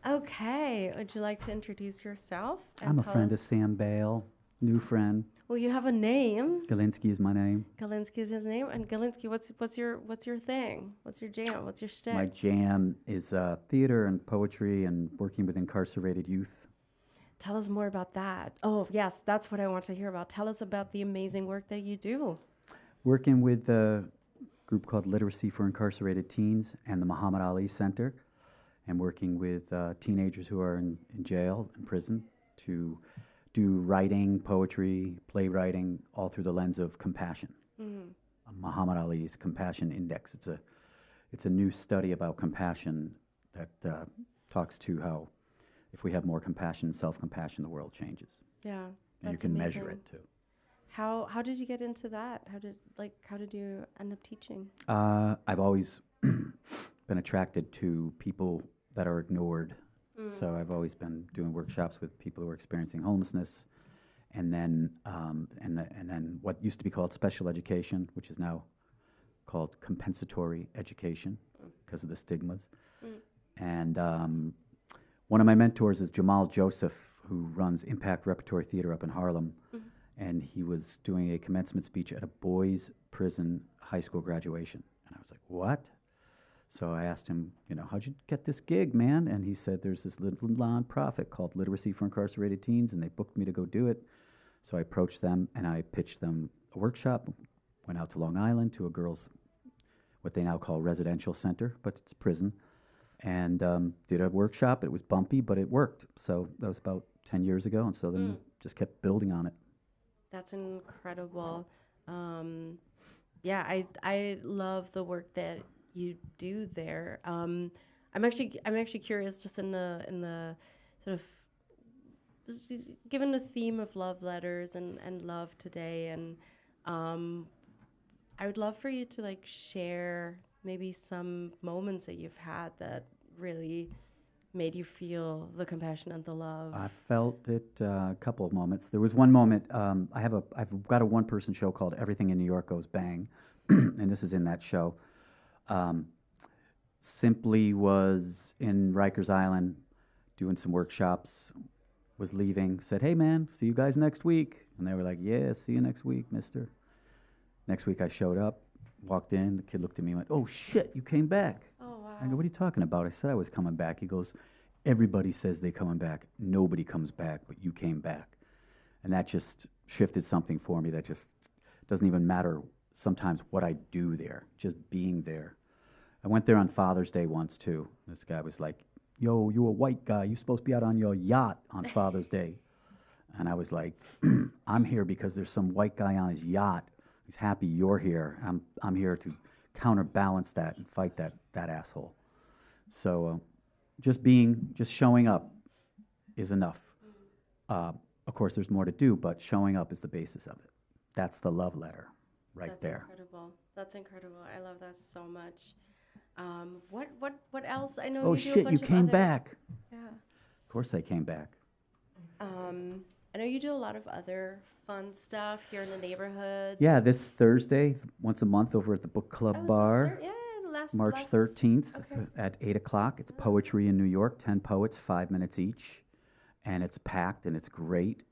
Okay, would you like to introduce yourself? I'm a tell friend of us- Sam Bale, new friend. Well, you have a name. Galinsky is my name. Galinsky is his name, and Galinsky, what's your thing? What's your jam? What's your shtick? My jam is theater and poetry and working with incarcerated youth. Tell us more about that. Oh, yes, that's what I want to hear about. Tell us about the amazing work that you do. Working with a group called Literacy for Incarcerated Teens and the Muhammad Ali Center, and working with teenagers who are in jail, in prison, to do writing, poetry, playwriting, all through the lens of compassion. Muhammad Ali's Compassion Index. It's a new study about compassion that talks to how if we have more compassion and self-compassion, the world changes. Yeah, And you that's can measure amazing. it too. How did you get into that? How did you end up teaching? I've always been attracted to people that are ignored. So I've always been doing workshops with people who are experiencing homelessness, and then what used to be called special education, which is now called compensatory education because of the stigmas. And one of my mentors is Jamal Joseph, who runs Impact Repertory Theater up in Harlem. And he was doing a commencement speech at a boys' prison high school graduation. And I was like, what? So I asked him, how'd you get this gig, man? And he said, there's this little nonprofit called Literacy for Incarcerated Teens, and they booked me to go do it. So I approached them, and I pitched them a workshop, went out to Long Island to a girls', what they now call residential center, but it's a prison, and did a workshop. It was bumpy, but it worked. So that was about 10 years ago, and so then just kept building on it. That's incredible. I love the work that you do there. I'm actually curious, just in the sort of, just given the theme of love letters and love today, and I would love for you to share maybe some moments that you've had that really made you feel the compassion and the love. I felt it a couple of moments. There was one moment. I've got a one-person show called Everything in New York Goes Bang, and this is in that show. Simply was in Rikers Island doing some workshops, was leaving, said, hey man, see you guys next week. And they were like, yeah, see you next week, mister. Next week I showed up, walked in, the kid looked at me and went, oh shit, you came back. Oh, wow. I go, what are you talking about? I said I was coming back. He goes, everybody says they're coming back. Nobody comes back, but you came back. And that just shifted something for me that just doesn't even matter sometimes what I do there, just being there. I went there on Father's Day once, too. This guy was like, yo, you a white guy. You're supposed to be out on your yacht on Father's Day. And I was like, I'm here because there's some white guy on his yacht. He's happy you're here. I'm here to counterbalance that and fight that asshole. So just showing up is enough. Of course, there's more to do, but showing up is the basis of it. That's the love letter right there. That's incredible. I love that so much. What else? I know. Oh you do a shit, bunch you of came other- back. Yeah. Of course I came back. I know you do a lot of other fun stuff here in the neighborhood. Yeah, this Thursday, once a month over at the Book Club Oh, is this Bar. March last 13th okay. at 8 o'clock. It's poetry in New York, 10 poets, 5 minutes each. and it's packed and it's great.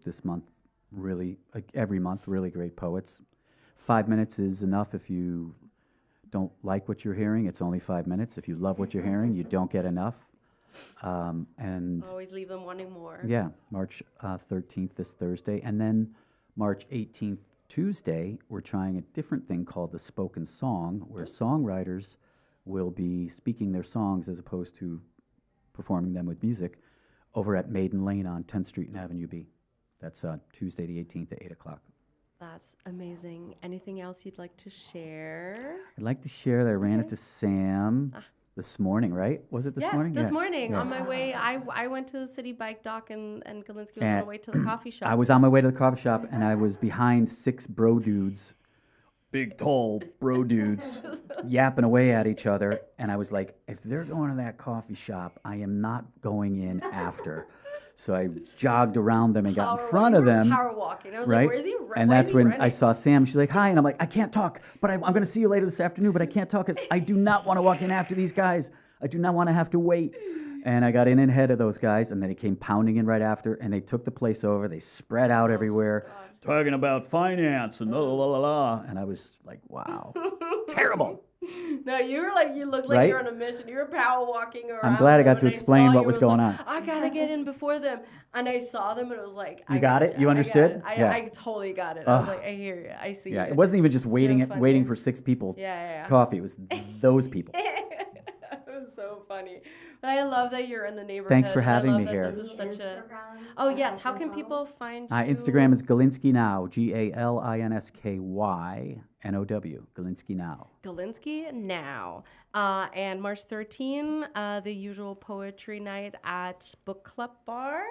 This month, really, like every month, really great poets. 5 minutes is enough if you don't like what you're hearing. It's only 5 minutes. If you love what you're hearing, you don't get enough. And Always leave them wanting more. yeah, March 13th, this Thursday. And then March 18th, Tuesday, we're trying a different thing called the Spoken Song, where songwriters will be speaking their songs as opposed to performing them with music over at Maiden Lane on 10th Street and Avenue B. That's Tuesday the 18th at 8 o'clock. That's amazing. Anything else you'd like to share? I'd like to share that I ran into Sam this morning, right? Was it this morning? This morning on my way. I went to the city bike dock and Galinsky was on the way to the coffee shop. I was on my way to the coffee shop, and I was behind 6 bro dudes, big, tall bro dudes, yapping away at each other. And I was like, if they're going to that coffee shop, I am not going in after. So I jogged around them and got in front of them. Power walking. I was right? like, where is he? And that's when I saw Sam. She's like, hi. And I'm like, I can't talk, but I'm going to see you later this afternoon, but I can't talk because I do not want to walk in after these guys. I do not want to have to wait. And I got in ahead of those guys, and then they came pounding in right after, and they took the place over. They spread out everywhere, talking about finance and la la la la. And I was like, wow, terrible. No, you looked like Right? you're on a mission. You were power walking around. I'm glad I got to and explain saw what you, was it going like, on. I gotta get in before them, and I saw them, and it was like, You got it? You understood? I Yeah. totally got it. I was like, I hear you. I see. Yeah, you. it wasn't even just waiting funny. for 6 people Yeah. coffee. It was those people. It was so funny. But I love that you're in the neighborhood. Thanks for and I having love me that here. This is such a. Oh yes. How can people find you? Instagram is Galinsky.Now, GALINSKYNOW, Galinsky Now. Galinsky now. And March 13, the usual poetry night at Book Club Bar.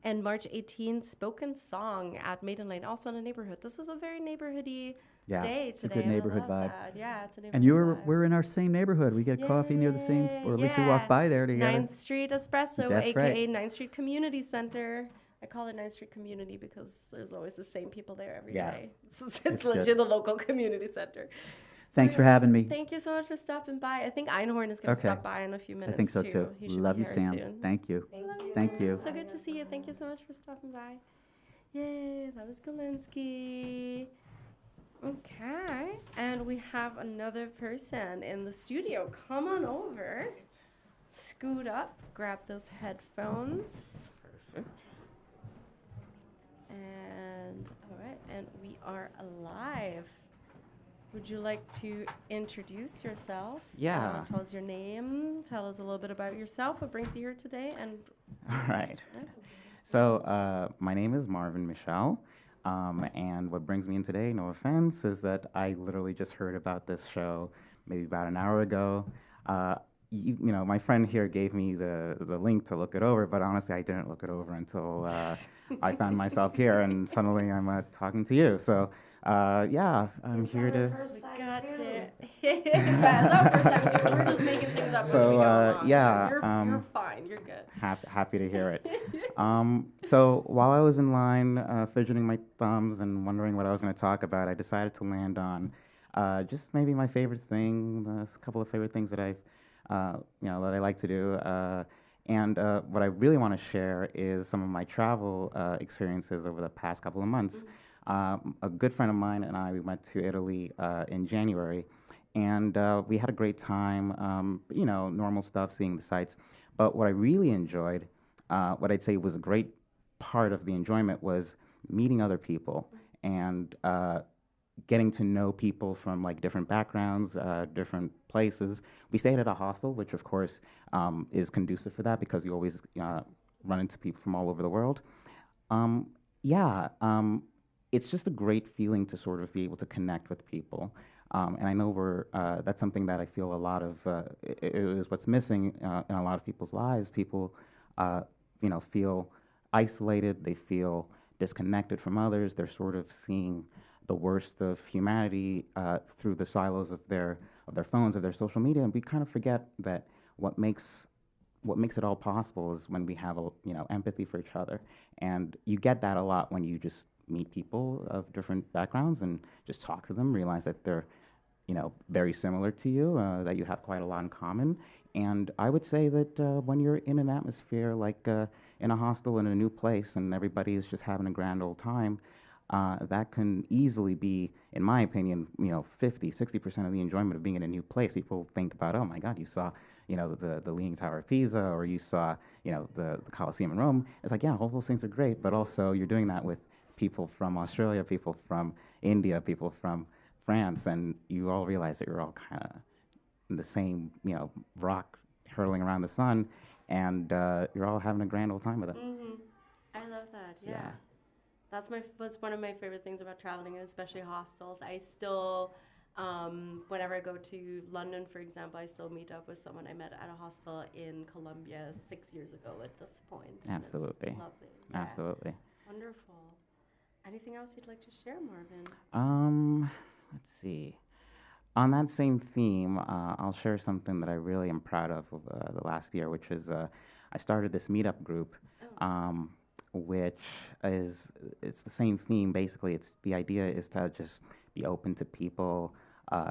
And March 18, Spoken Song at Maiden Lane, also in a neighborhood. This is a very neighborhoody day today. It's a good neighborhood and I love vibe. that. Yeah, it's a neighborhood And vibe. we're in our same neighborhood. We get coffee near the same, or at least we walk by there together. 9th Street Espresso, That's a.k.a. 9th Street Community Center. I call it 9th Street Community because there's always the same people there every day. It's legit good. the local community center. Thanks for having me. Thank you so much for stopping by. I think Einhorn is going to stop by in a few minutes. I think so too. He should Love be you, here Sam. soon. Thank you. Thank you. So good to see you. Thank you so much for stopping by. Yay, that was Galinsky. Okay, and we have another person in the studio. Come on over. Scoot up. Grab those headphones. Perfect. And all right, and we are live. Would you like to introduce yourself? Yeah. Tell us your name. Tell us a little bit about yourself. What brings you here today? And All right. So my name is Marvin Michel, and what brings me in today, no offense, is that I literally just heard about this show maybe about an hour ago. You know, my friend here gave me the link to look it over, but honestly, I didn't look it over until I found myself here, and suddenly I'm talking to you. So, yeah, I'm here to... got it. Yeah, it's our first time too. We're just making things up as we go along. yeah, So you're fine. You're good. Happy to hear it. So while I was in line, fidgeting my thumbs and wondering what I was going to talk about, I decided to land on just maybe my favorite thing, a couple of favorite things that I've, that I like to do. And what I really want to share is some of my travel experiences over the past couple of months. A good friend of mine and I, we went to Italy in January, and we had a great time, normal stuff, seeing the sights. But what I really enjoyed, what I'd say was a great part of the enjoyment, was meeting other people and getting to know people from like different backgrounds, different places. We stayed at a hostel, which of course is conducive for that because you always run into people from all over the world. It's just a great feeling to sort of be able to connect with people. And I know that's something that I feel a lot of, it is what's missing in a lot of people's lives. People, feel isolated, they feel disconnected from others, they're sort of seeing the worst of humanity through the silos of their phones, of their social media, and we kind of forget that what makes it all possible is when we have empathy for each other, and you get that a lot when you just meet people of different backgrounds and just talk to them, realize that they're very similar to you, that you have quite a lot in common, And I would say that when you're in an atmosphere like in a hostel in a new place and everybody is just having a grand old time, that can easily be, in my opinion, 50, 60% of the enjoyment of being in a new place. People think about, oh my God, you saw, the Leaning Tower of Pisa, or you saw, the Colosseum in Rome. It's like, yeah, all those things are great, but also you're doing that with people from Australia, people from India, people from France, and you all realize that you're all kind of in the same, rock hurling around the sun, and you're all having a grand old time with it. Mm-hmm. I love that. So, Yeah. That's was one of my favorite things about traveling, and especially hostels. I still, whenever I go to London, for example, I still meet up with someone I met at a hostel in Colombia 6 years ago at this point. Absolutely. It's lovely. Yeah. Absolutely. Wonderful. Anything else you'd like to share, Marvin? Let's see. On that same theme, I'll share something that I really am proud of the last year, which is I started this meetup group, which it's the same theme. Basically, the idea is to just be open to people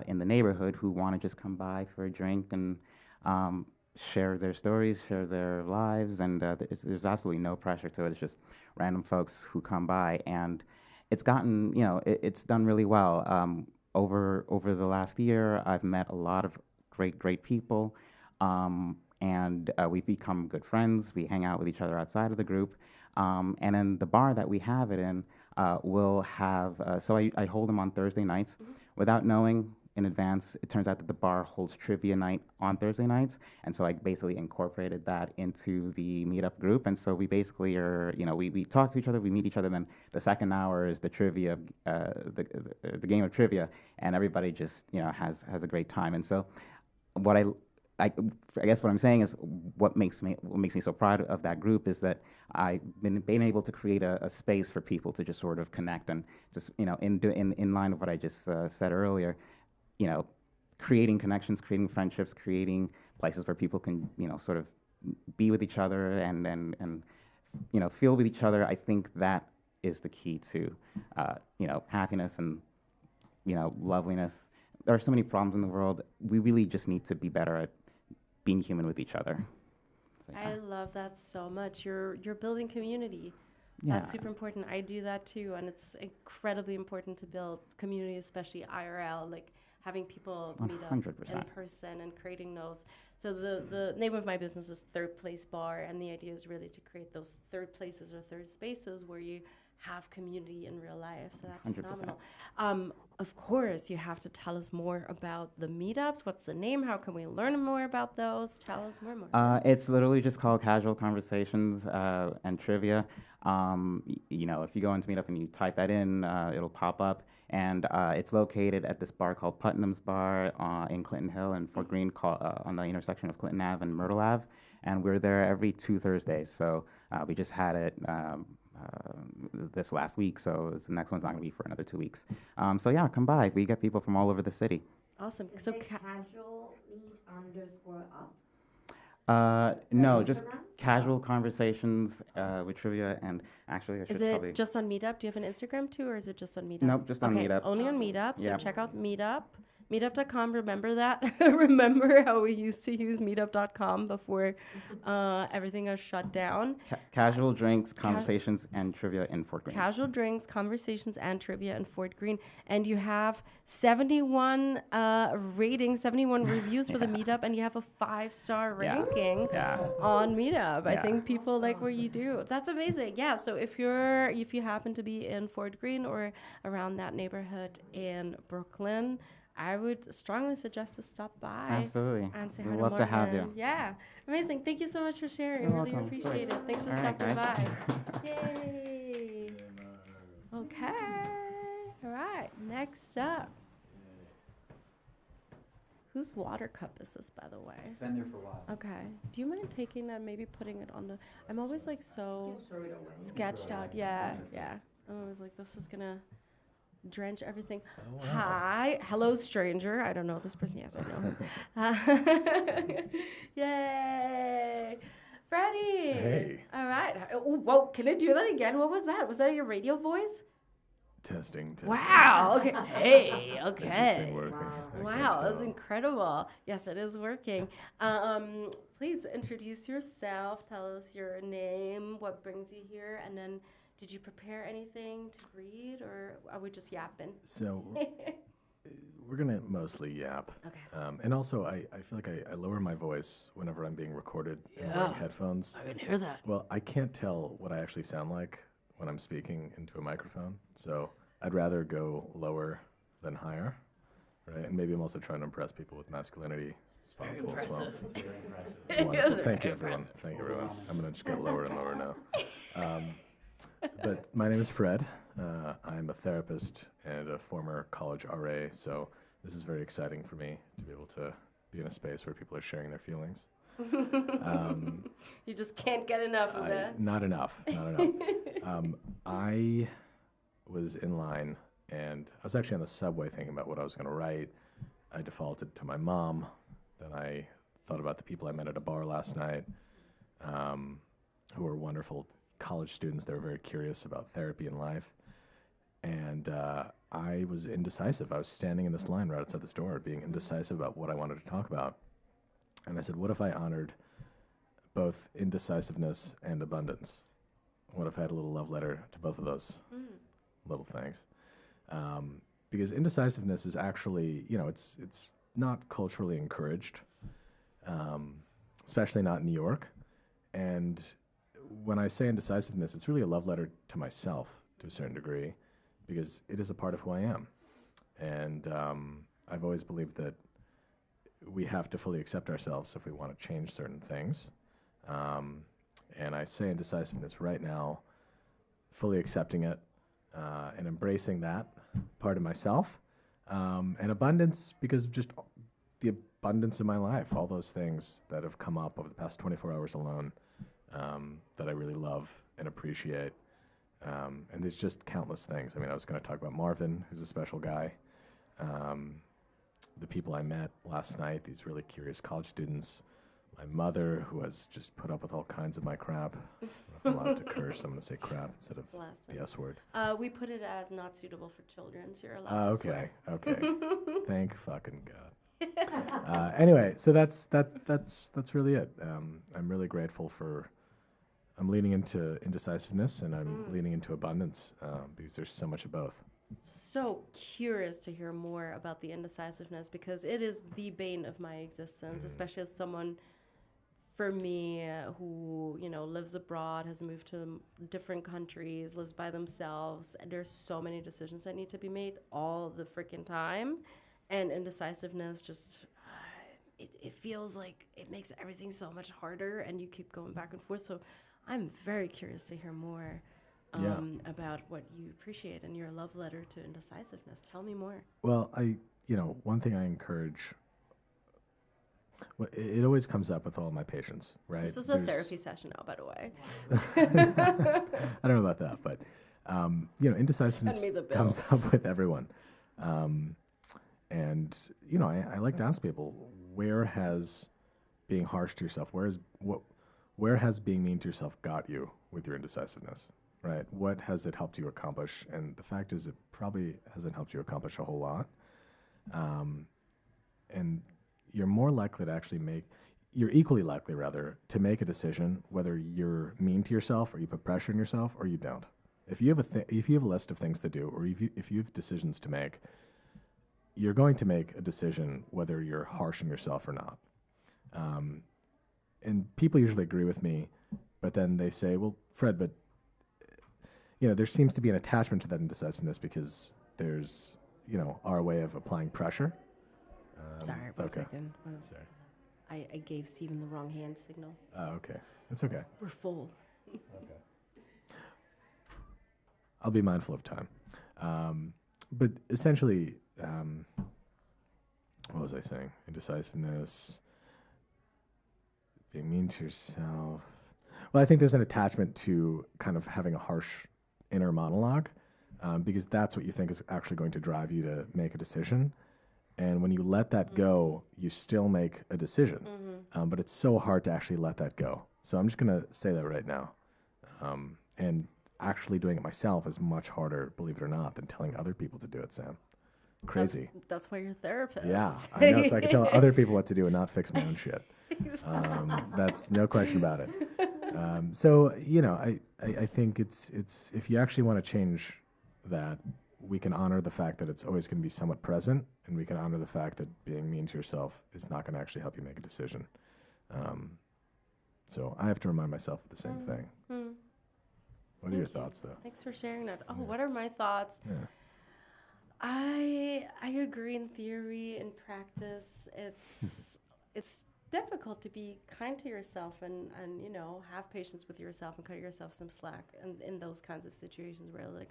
in the neighborhood who want to just come by for a drink and share their stories, share their lives, and there's absolutely no pressure to it. It's just random folks who come by, and it's gotten, it's done really well. Over the last year, I've met a lot of great people, and we've become good friends. We hang out with each other outside of the group, and in the bar that we have it in, we'll have, so I hold them on Thursday nights. Without knowing in advance, it turns out that the bar holds trivia night on Thursday nights, and so I basically incorporated that into the meetup group, and so we basically are, we talk to each other, we meet each other, then the second hour is the trivia, the game of trivia, and everybody just, has a great time. And so what I guess what I'm saying is what makes me so proud of that group is that I've been able to create a space for people to just sort of connect, and just, in line with what I just said earlier, creating connections, creating friendships, creating places where people can, sort of be with each other and feel with each other. I think that is the key to, happiness and, loveliness. There are so many problems in the world. We really just need to be better at being human with each other. So, yeah. I love that so much. You're building community. Yeah. That's super important. I do that too, and it's incredibly important to build community, especially IRL, like having people meet up 100%. in person and creating those. So the name of my business is Third Place Bar, and the idea is really to create those third places or third spaces where you have community in real life. So that's 100%. phenomenal. Of course, you have to tell us more about the meetups. What's the name? How can we learn more about those? Tell us more. It's literally just called Casual Conversations and Trivia. If you go into Meetup and you type that in, it'll pop up. And it's located at this bar called Putnam's Bar in Clinton Hill and Fort Greene, on the intersection of Clinton Ave and Myrtle Ave. And we're there every 2 Thursdays. So we just had it this last week, so the next one's not going to be for another 2 weeks. So yeah, come by. We get people from all over the city. Awesome. Is So it casual meet_up? No, just casual conversations with trivia, and actually I should is it probably... just on Meetup? Do you have an Instagram too, or is it just on Meetup? Nope, just on Meetup. Only on Meetup. So Yeah. check out Meetup. Meetup.com, remember that? Remember how we used to use Meetup.com before everything got shut down? Casual drinks, conversations, and trivia in Fort Greene. Casual drinks, conversations, and trivia in Fort Greene. And you have 71 ratings, 71 reviews for the Meetup, and you have a 5-star ranking on Meetup. I think people like what you do. That's amazing. Yeah, so if you happen to be in Fort Greene or around that neighborhood in Brooklyn, I would strongly suggest to stop by. Absolutely. And say We'd hi to love to have Marvin. you. Yeah. Amazing. Thank you so much for sharing. You're Really welcome, of appreciate it. course. Thanks for All right, stopping guys. by. Yay. Okay. All right. Next up. Whose water cup is this, by the way? Been there for a while. Okay. Do you mind taking that, maybe putting it on the... I'm always like so sketched out. Yeah. I'm always like, this is going to drench everything. Oh, wow. Hi. Hello, stranger. I don't know this person. Yes, I know him. Yay. Freddie. Hey. All right. Oh, whoa. Can I do that again? What was that? Was that your radio voice? Testing. Wow. Okay. Hey. Is this Okay. thing working? I can't Wow, that's tell. incredible. Yes, it is working. Please introduce yourself. Tell us your name, what brings you here, and then did you prepare anything to read, or are we just yapping? So we're gonna mostly yap. Okay. And also, I feel like I lower my voice whenever I'm being recorded and wearing headphones. I can hear that. Well, I can't tell what I actually sound like when I'm speaking into a microphone, so I'd rather go lower than higher, right? And maybe I'm also trying to impress people with masculinity as possible as well. Wonderful. Thank you, everyone. Thank you, everyone. I'm gonna just get lower and lower now. But my name is Fred. I'm a therapist and a former college RA, so this is very exciting for me to be able to be in a space where people are sharing their feelings. You just can't get enough of that. Not enough. I was in line, and I was actually on the subway thinking about what I was going to write. I defaulted to my mom. Then I thought about the people I met at a bar last night, who were wonderful college students. They were very curious about therapy and life. And I was indecisive. I was standing in this line right outside this door, being indecisive about what I wanted to talk about. And I said, what if I honored both indecisiveness and abundance? What if I had a little love letter to both of those little things? Because indecisiveness is actually, it's not culturally encouraged, especially not in New York. And when I say indecisiveness, it's really a love letter to myself to a certain degree, because it is a part of who I am. And I've always believed that we have to fully accept ourselves if we want to change certain things. And I say indecisiveness right now, fully accepting it and embracing that part of myself. And abundance, because of just the abundance of my life, all those things that have come up over the past 24 hours alone that I really love and appreciate. And there's just countless things. I mean, I was going to talk about Marvin, who's a special guy. The people I met last night, these really curious college students. My mother, who has just put up with all kinds of my crap. If I'm allowed to curse, I'm going to say crap instead of the S word. We put it as not suitable for children, so you're allowed to swear. Okay. Thank fucking God. Anyway, so that's really it. I'm really grateful for. I'm leaning into indecisiveness and I'm leaning into abundance because there's so much of both. So curious to hear more about the indecisiveness, because it is the bane of my existence, especially as someone, for me, who lives abroad, has moved to different countries, lives by themselves. And there's so many decisions that need to be made all the freaking time, and indecisiveness just it feels like it makes everything so much harder, and you keep going back and forth. So I'm very curious to hear more about what you appreciate in your love letter to indecisiveness. Tell me more. Well, one thing I encourage, it always comes up with all my patients, right? This is a therapy session now, by the way. I don't know about that, but, indecisiveness comes up with everyone. And, I like to ask people, where has being harsh to yourself, where has being mean to yourself got you with your indecisiveness, right? What has it helped you accomplish? And the fact is, it probably hasn't helped you accomplish a whole lot. And you're more likely to actually you're equally likely, rather, to make a decision whether you're mean to yourself or you put pressure on yourself or you don't. If you have if you have a list of things to do, or if you have decisions to make, you're going to make a decision whether you're harsh on yourself or not. And people usually agree with me, but then they say, well, Fred, but, there seems to be an attachment to that indecisiveness because there's, our way of applying pressure. Sorry, one second. Sorry. I gave Steven the wrong hand signal. Okay. That's okay. We're full. Okay. I'll be mindful of time. But essentially, what was I saying? Indecisiveness, being mean to yourself. Well, I think there's an attachment to kind of having a harsh inner monologue, because that's what you think is actually going to drive you to make a decision. And when you let that go, you still make a decision. But it's so hard to actually let that go. So I'm just going to say that right now. And actually doing it myself is much harder, believe it or not, than telling other people to do it, Sam. Crazy. That's why you're a therapist. Yeah, I know. So I can tell other people what to do and not fix my own shit. That's no question about it. So, you know, I think it's if you actually want to change that, we can honor the fact that it's always going to be somewhat present, and we can honor the fact that being mean to yourself is not going to actually help you make a decision. So I have to remind myself of the same thing. What are your thoughts, though? Thanks for sharing that. Oh, what are my thoughts? Yeah. I agree in theory. In practice, it's difficult to be kind to yourself and you know, have patience with yourself and cut yourself some slack and in those kinds of situations where like,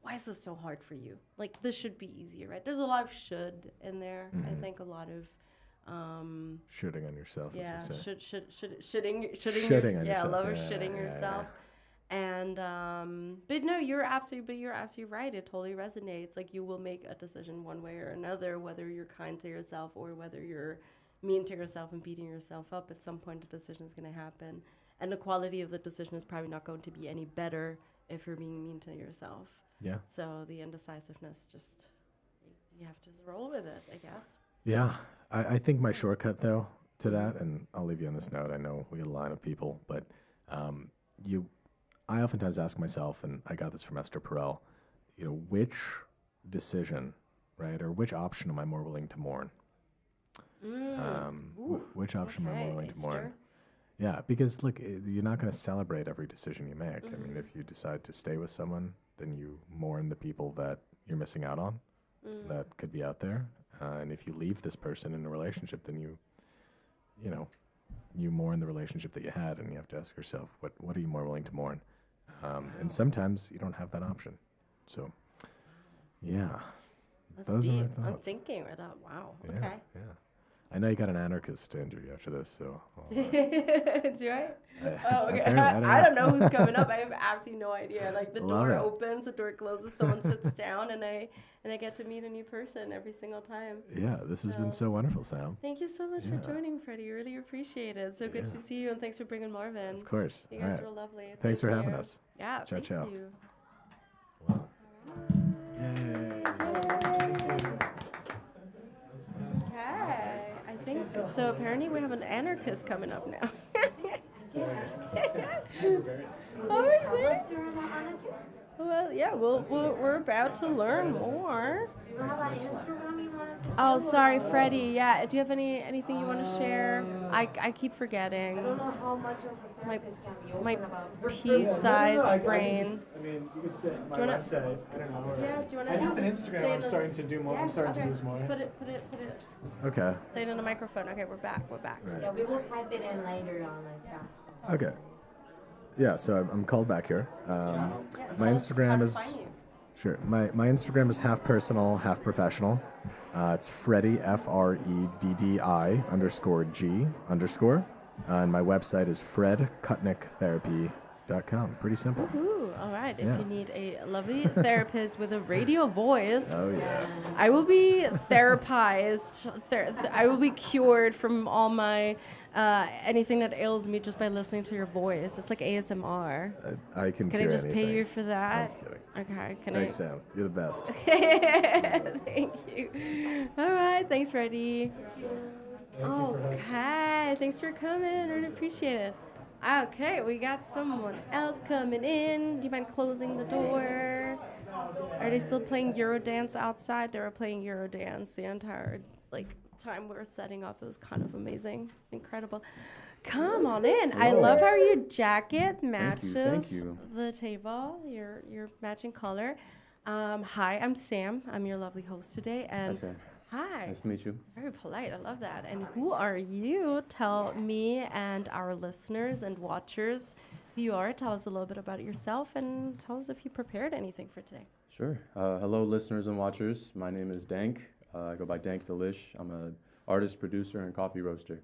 why is this so hard for you? Like, this should be easier, right? There's a lot of should in there. I think a lot of shooting on yourself, yeah, as we say. shitting on yeah, yourself. I love Yeah, shitting yeah, yourself. And but no, you're absolutely right. It totally resonates. Like, you will make a decision one way or another, whether you're kind to yourself or whether you're mean to yourself and beating yourself up. At some point, the decision is going to happen, and the quality of the decision is probably not going to be any better if you're being mean to yourself. Yeah. So the indecisiveness, just you have to just roll with it, I guess. Yeah. I think my shortcut, though, to that, and I'll leave you on this note. I know we got a line of people, but I oftentimes ask myself, and I got this from Esther Perel, you know, which decision, right, or which option am I more willing to mourn? Which option am I more willing to mourn? Yeah, because look, you're not going to celebrate every decision you make. I mean, if you decide to stay with someone, then you mourn the people that you're missing out on that could be out there. And if you leave this person in a relationship, then you mourn the relationship that you had, and you have to ask yourself, what are you more willing to mourn? And sometimes you don't have that option. So, yeah, those are my thoughts. I'm thinking right now. Wow. Yeah, Okay. yeah. I know you got an anarchist to interview after this, so. Do I? Oh, okay. Apparently, I don't know who's coming up. I have absolutely no idea. Like, the Love door it. opens, the door closes, someone sits down, and I get to meet a new person every single time. Yeah, this has been so wonderful, Sam. Thank you so much Yeah. for joining, Freddie. Really appreciate it. So good to see you, and thanks for bringing Marvin. Of course. You All guys right. were lovely. Thanks for Thank having you. us. Yeah, Ciao, thank ciao. you. Wow. Okay, I think so. Apparently, we have an anarchist coming up now. Oh, is it? Well, yeah, we're about to learn more. Do you have an Instagram you wanted to Oh, sorry, Freddie. Yeah, do you have anything you want to share? I keep forgetting. I don't know how much of a therapist can be open My about pea-sized brain. I mean, you could say my Do you wanna- website. I don't know. Yeah, do you want to? I have an Instagram. I'm starting to do more. I'm starting to use more. Just put it. Okay. Say it in the microphone. Okay, we're back. Yeah, we will type it in later on like that. Okay. Yeah, so I'm called back here. My Instagram is sure. My Instagram is half personal, half professional. It's Freddie FREDDI _G_. And my website is fredkutniktherapy.com. Pretty simple. Ooh, all right. Yeah. If you need a lovely therapist with a radio voice, Oh yeah. I will be therapized. I will be cured from all my anything that ails me just by listening to your voice. It's like ASMR. I can Can I cure just anything. pay you for that? I'm kidding. Okay. Can Thanks, Sam. You're the best. Thank you. All right. Thanks, Freddie. Okay. Thanks for coming. Really appreciate it. Okay, we got someone else coming in. Do you mind closing the door? Are they still playing Eurodance outside? They were playing Eurodance the entire time we were setting up. It was kind of amazing. It's incredible. Come on in. I love how your jacket matches Thank you. the table. Your matching color. Hi, I'm Sam. I'm your lovely host today. And Hi, Sam. hi. Nice to meet you. Very polite. I love that. And who are you? Tell me and our listeners and watchers who you are. Tell us a little bit about yourself and tell us if you prepared anything for today. Sure. Hello, listeners and watchers. My name is Dank. I go by Dank Delish. I'm an artist, producer, and coffee roaster.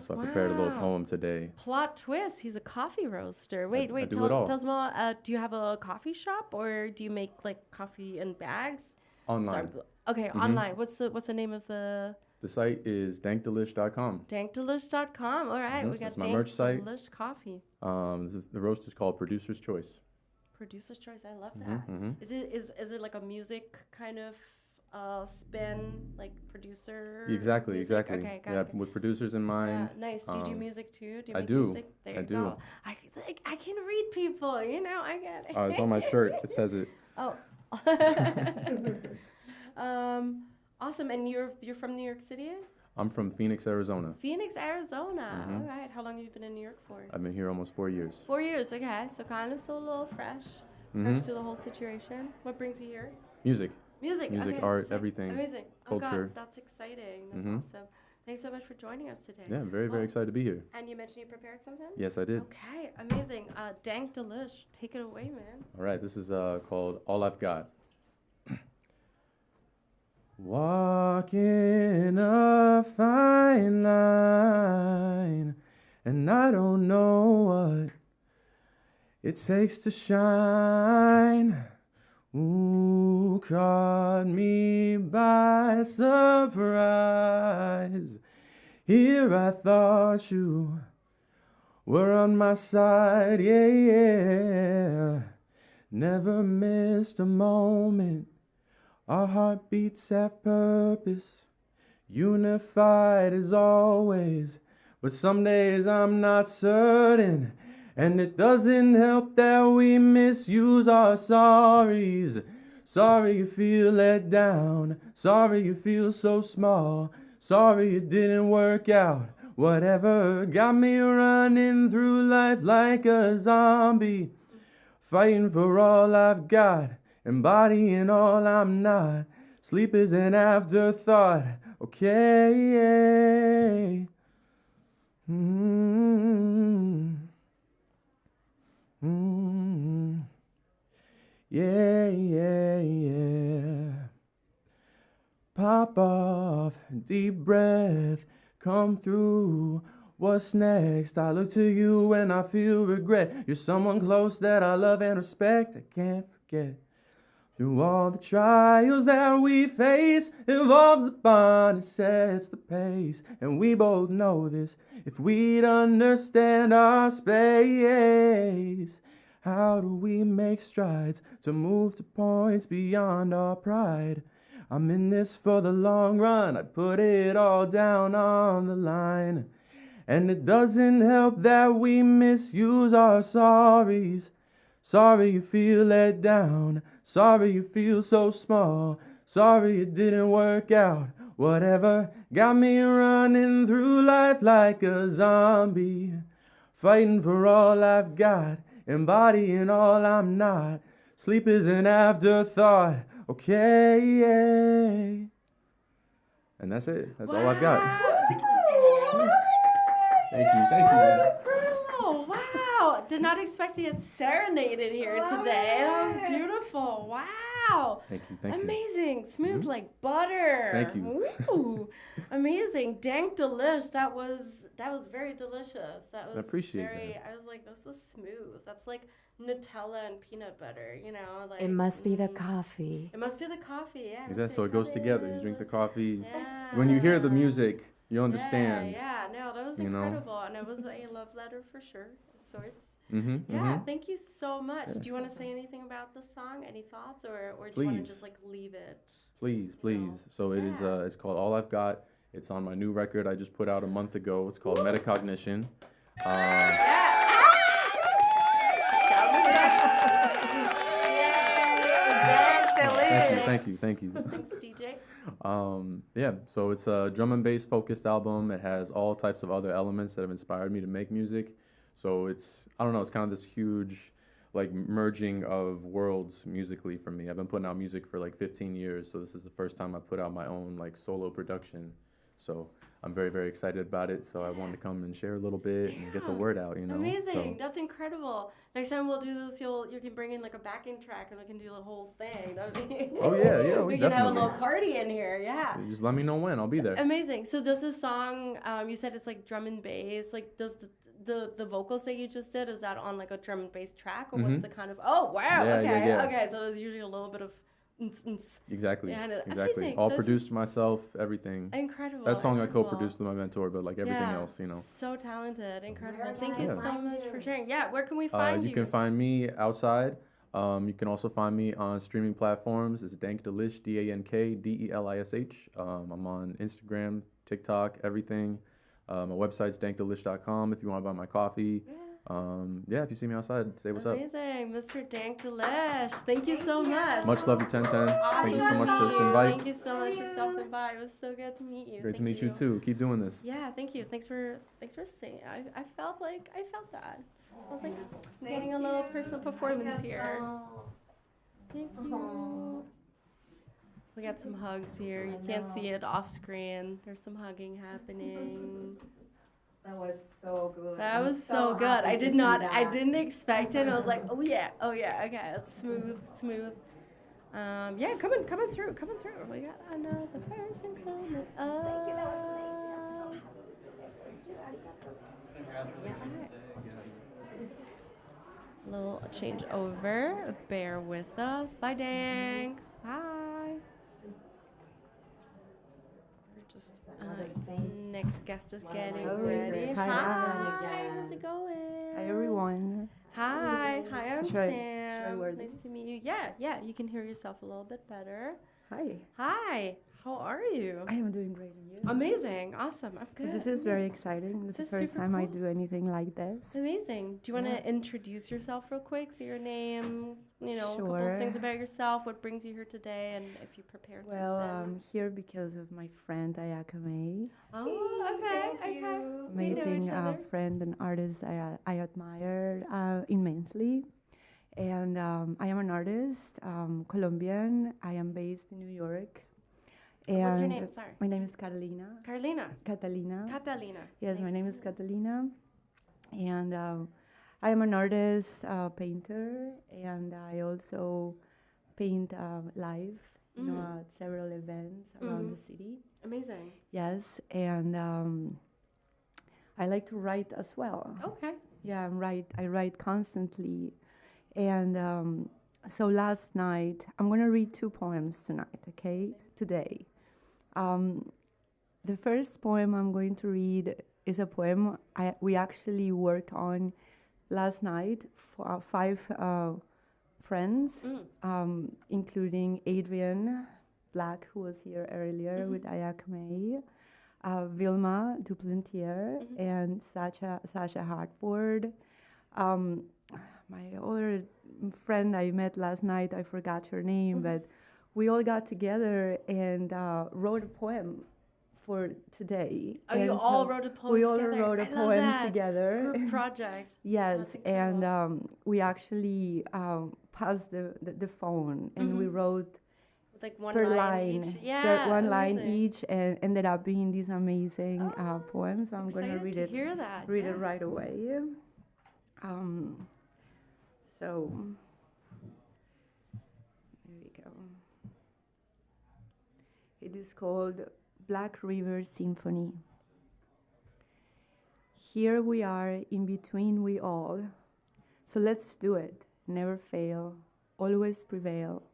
So I prepared a little Wow. poem today. Plot twist. He's a coffee roaster. Wait. I do Tell it all. us more. Do you have a coffee shop or do you make coffee in bags? Online. Sorry. Okay, online. What's the name of the? The site is dankdelish.com. Dankdelish.com. All right, we got That's my Dank merch site. Delish coffee. The roast is called Producer's Choice. Producer's choice. I love that. Is it like a music kind of spin, like producer? Exactly. music? Okay, got it. With producers in mind. Yeah, nice. Do you do music too? Do you I make do. music? There I you do. go. I can read people, you know, I get it. It's on my shirt. It says it. Oh. Awesome. And you're from New York City? I'm from Phoenix, Arizona. Phoenix, Arizona. All right. How long have you been in New York for? I've been here almost 4 years. 4 years. Okay. So kind of still a little fresh to the whole situation. What brings you here? Music. Music, okay, art, sick. everything. Amazing. Culture. Oh God, that's exciting. That's awesome. Thanks so much for joining us today. Yeah, very, very excited to be here. And you mentioned you prepared something? Yes, I did. Okay, amazing. Dank Delish, take it away, man. All right, this is called All I've Got. Walking a fine line, and I don't know what it takes to shine. Ooh, caught me by surprise. Here I thought you were on my side, yeah. Never missed a moment. Our heartbeats have purpose, unified as always. But some days I'm not certain, and it doesn't help that we misuse our sorries. Sorry you feel let down, sorry you feel so small, sorry it didn't work out. Whatever got me running through life like a zombie, fighting for all I've got, embodying all I'm not. Sleep is an afterthought, okay. Yeah. Pop off, deep breath, come through. What's next? I look to you and I feel regret. You're someone close that I love and respect. I can't forget. Through all the trials that we face, evolves the bond and sets the pace. And we both know this, if we'd understand our space. How do we make strides to move to points beyond our pride? I'm in this for the long run, I'd put it all down on the line. And it doesn't help that we misuse our sorries. Sorry you feel let down, sorry you feel so small, sorry it didn't work out. Whatever got me running through life like a zombie, fighting for all I've got, embodying all I'm not. Sleep is an afterthought, okay. And that's it. That's all I've got. Thank you. Incredible. Wow. Did not expect to get serenaded here today. That was beautiful. Wow. Thank you. Amazing. Smooth like butter. Thank you. Ooh. Amazing. Dank Delish. That was very delicious. That was I appreciate that. I was like, this is smooth. That's like Nutella and peanut butter, you know? Like It must be the coffee. It must be the coffee, yeah. Exactly. So it goes together. You drink the coffee. Yeah. When you hear the music, you understand. Yeah. No, that was incredible. And it was a love letter for sure, of sorts. Thank you so much. Do you want to say anything about the song? Any thoughts, or do you want to just like leave it? Please. So it is. It's called All I've Got. It's on my new record I just put out a month ago. It's called Metacognition. Sound effects. Thank you. Thanks, DJ. So it's a drum and bass focused album. It has all types of other elements that have inspired me to make music. So it's kind of this huge, like, merging of worlds musically for me. I've been putting out music for like 15 years, so this is the first time I put out my own like solo production. So I'm very, very excited about it. So I wanted to come and share a little bit and get the word out, you know. Amazing. So, That's incredible. Next time we'll do this, you can bring in like a backing track and we can do the whole thing. That would be oh yeah, we can have a little party in here. Yeah. Just let me know when. I'll be there. Amazing. So does this song? You said it's like drum and bass. Like, does the vocals that you just did, is that on like a drum and bass track, or what's the kind of? Oh wow. Yeah. Okay. So there's usually a little bit of. Exactly. Yeah, Exactly. All produced myself, everything. Incredible. That song I co-produced with my mentor, but like everything else, you know. So talented, incredible. Thank you so much for sharing. Yeah, where can we find you? You can find me outside You can also find me on streaming platforms. It's Dank Delish, DankDelish. I'm on Instagram, TikTok, everything. My website's dankdelish.com if you want to buy my coffee. If you see me outside, say what's up. Amazing, Mr. Dank Delish. Thank you so much. Much love to Tenten. Awesome Thank you so much to for meet this you. invite. Thank you so much for self-invite. It was so good to meet you. Great to Thank meet you too. Keep doing this. Yeah, thank you. Thanks for saying. I felt that. I was like getting a little personal performance here. Thank you. We got some hugs here. You can't see it off screen. There's some hugging happening. That was so good. That was so good. I didn't expect it. I was like, oh yeah, okay, it's smooth. Yeah, coming through. We got another person coming up. Thank you, that was amazing. A little change over. Bear with us. Bye, Dank. Hi. We're just next guest is getting ready. Hi, how's it going? Hi, everyone. Hi, I'm Should I Sam. wear Nice to meet you. Yeah, you can hear yourself a little bit better. Hi. Hi, how are you? I am doing great, and you? Amazing, awesome, I'm good. This is very exciting. This is the first time I do anything like this. Amazing. Do you want to introduce yourself real quick? Say your name, a couple Sure. of things about yourself, what brings you here today, and if you prepared Well, something. I'm here because of my friend Ayaka May. Oh, okay. Amazing each other. friend and artist I admire immensely. And I am an artist, Colombian. I am based in New York. And What's your name? Sorry. My name is Catalina. Catalina. Yes, Nice my to name is meet Catalina. And I am an artist, painter, and I also paint live, at several events around the city. Amazing. Yes, and I like to write as well. Okay. Yeah, I write constantly. And so last night, I'm going to read 2 poems tonight, okay? Today. The first poem I'm going to read is a poem we actually worked on last night for 5 friends, including Adrian Black, who was here earlier with Ayaka May, Vilma Duplantier, and Sasha Hartford. My other friend I met last night, I forgot her name, but we all got together and wrote a poem for today. Oh, you all wrote a poem together? We all wrote a poem together. Group project. Yes, and we actually passed the phone, and we wrote like one per line each. Yeah, one line amazing. each, and ended up being these amazing poems. So I'm going to read it. Hear that. Read it right away. So here we go. It is called Black River Symphony. Here we are, in between we all. So let's do it. Never fail. Always prevail.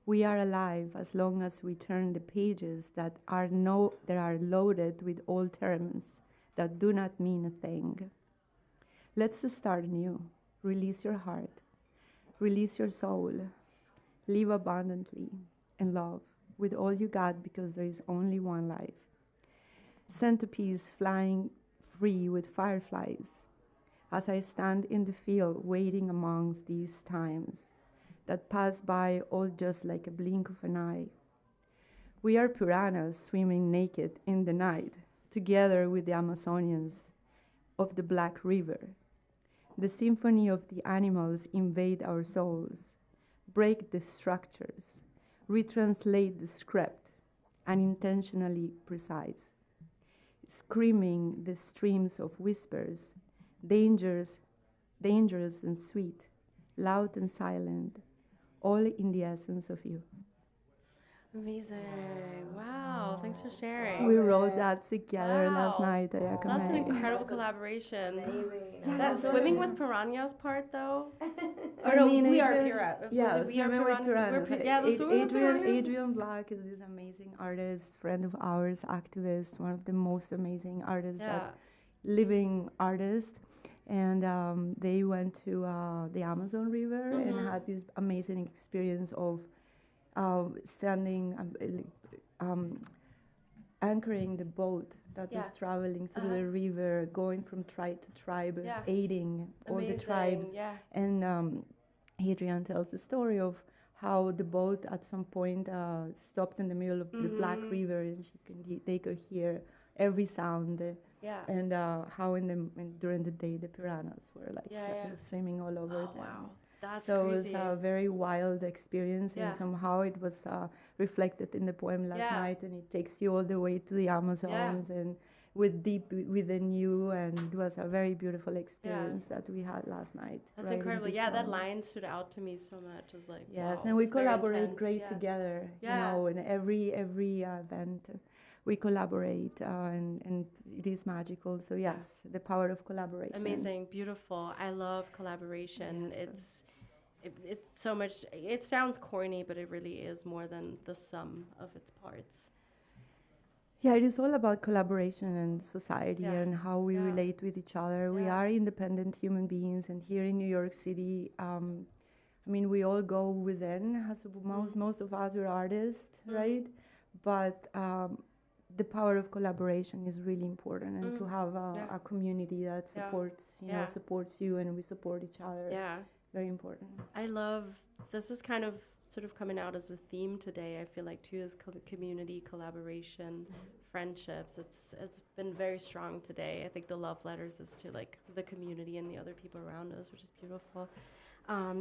We are alive as long as we turn the pages that are loaded with old terms that do not mean a thing. Let's start new. Release your heart. Release your soul. Live abundantly and love with all you got, because there is only one life. Centipedes flying free with fireflies. As I stand in the field waiting amongst these times that pass by all just like a blink of an eye. We are piranhas swimming naked in the night, together with the Amazonians of the Black River. The symphony of the animals invade our souls, break the structures, retranslate the script, unintentionally precise. Screaming the streams of whispers, dangerous and sweet, loud and silent, all in the essence of you. Amazing. Wow. Thanks for sharing. We wrote that together last night. Ayaka That's an May. incredible collaboration. That swimming with piranhas part, though. We are are piranhas. Yeah, We are swimming with piranhas. piranhas. Let's swim with piranhas. Adrian Black is this amazing artist, friend of ours, activist, one of the most amazing artists, living artist. and they went to the Amazon River and had this amazing experience of standing, anchoring the boat that was traveling through the river, going from tribe to tribe, aiding all the tribes. And Adrian tells the story of how the boat at some point stopped in the middle of the Black River, and they could hear every sound. And how during the day the piranhas were like swimming all over them. Wow. That's so crazy. It was a very wild experience, and somehow it was reflected in the poem last night, and it takes you all the way to the Amazons and deep within you, and it was a very beautiful experience that we had last night. That's incredible. Yeah, that line stood out to me so much. It's like, wow, and we it's very collaborate intense. great together. You know, in every event. We collaborate, and it is magical. So yes, the power of collaboration. Amazing, beautiful. I love collaboration. It's so much. It sounds corny, but it really is more than the sum of its parts. Yeah, it is all about collaboration and society and how we relate with each other. We are independent human beings, and here in New York City, I mean, we all go within. As most of us are artists, right? But the power of collaboration is really important, and to have a community that supports, supports you, and we support each other. Yeah, very important. I love this. Is kind of sort of coming out as a theme today. I feel like too is community, collaboration, friendships. It's been very strong today. I think the love letters is to like the community and the other people around us, which is beautiful.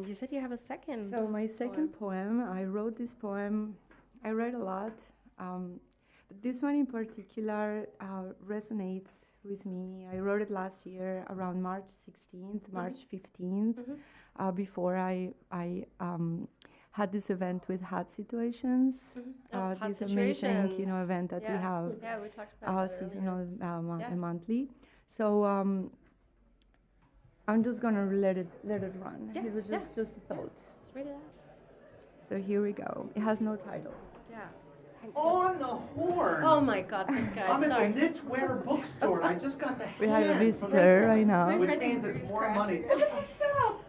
You said you have a second. So my second poem, I wrote this poem. I read a lot. But this one in particular resonates with me. I wrote it last year around March 16th, March 15th, before I had this event with Hot Situations, this amazing event that we have, we talked about seasonal and monthly. So I'm just gonna let it run. It was just a thought. Just read it out. So here we go. It has no title. Yeah. On the horn. Oh my God, this guy. I'm at the Knitwear bookstore, and I just got the We have a hand visitor right now. which means it's more money. Look at this setup.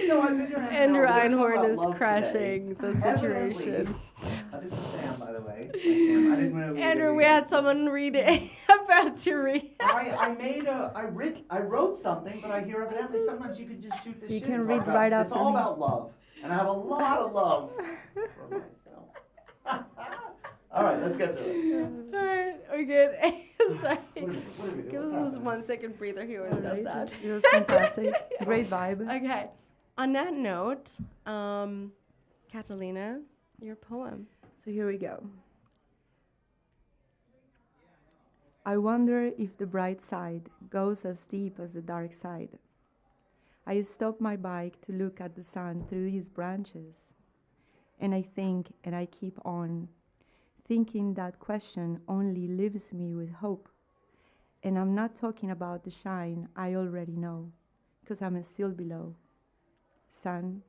So I've been here. Andrew Einhorn is crashing the situation. This is Sam, by the way. I didn't know. Andrew, we had someone reading about to read. I wrote something, but I hear evidently sometimes you can just shoot the shit. You can and read talk about right it. after It's all me. about love, and I have a lot of love for myself. All right, let's get to it. All right, we're good. Sorry. What are we doing? Give us 1 second breather. He always does that. It was fantastic. Great vibe. Okay. On that note, Catalina, your poem. So here we go. I wonder if the bright side goes as deep as the dark side. I stop my bike to look at the sun through his branches, and I think and I keep on, thinking that question only leaves me with hope. And I'm not talking about the shine I already know, because I'm still below. Sun,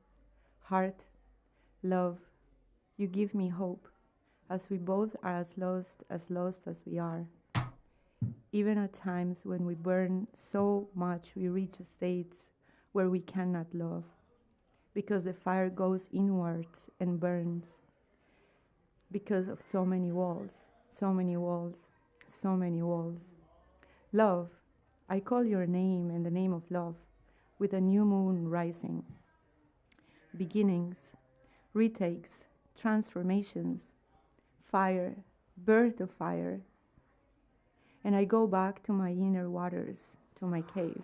heart, love, you give me hope, as we both are as lost as we are. Even at times when we burn so much, we reach states where we cannot love, because the fire goes inwards and burns, because of so many walls, so many walls, so many walls. Love, I call your name in the name of love, with a new moon rising. Beginnings, retakes, transformations, fire, birth of fire. And I go back to my inner waters, to my cave.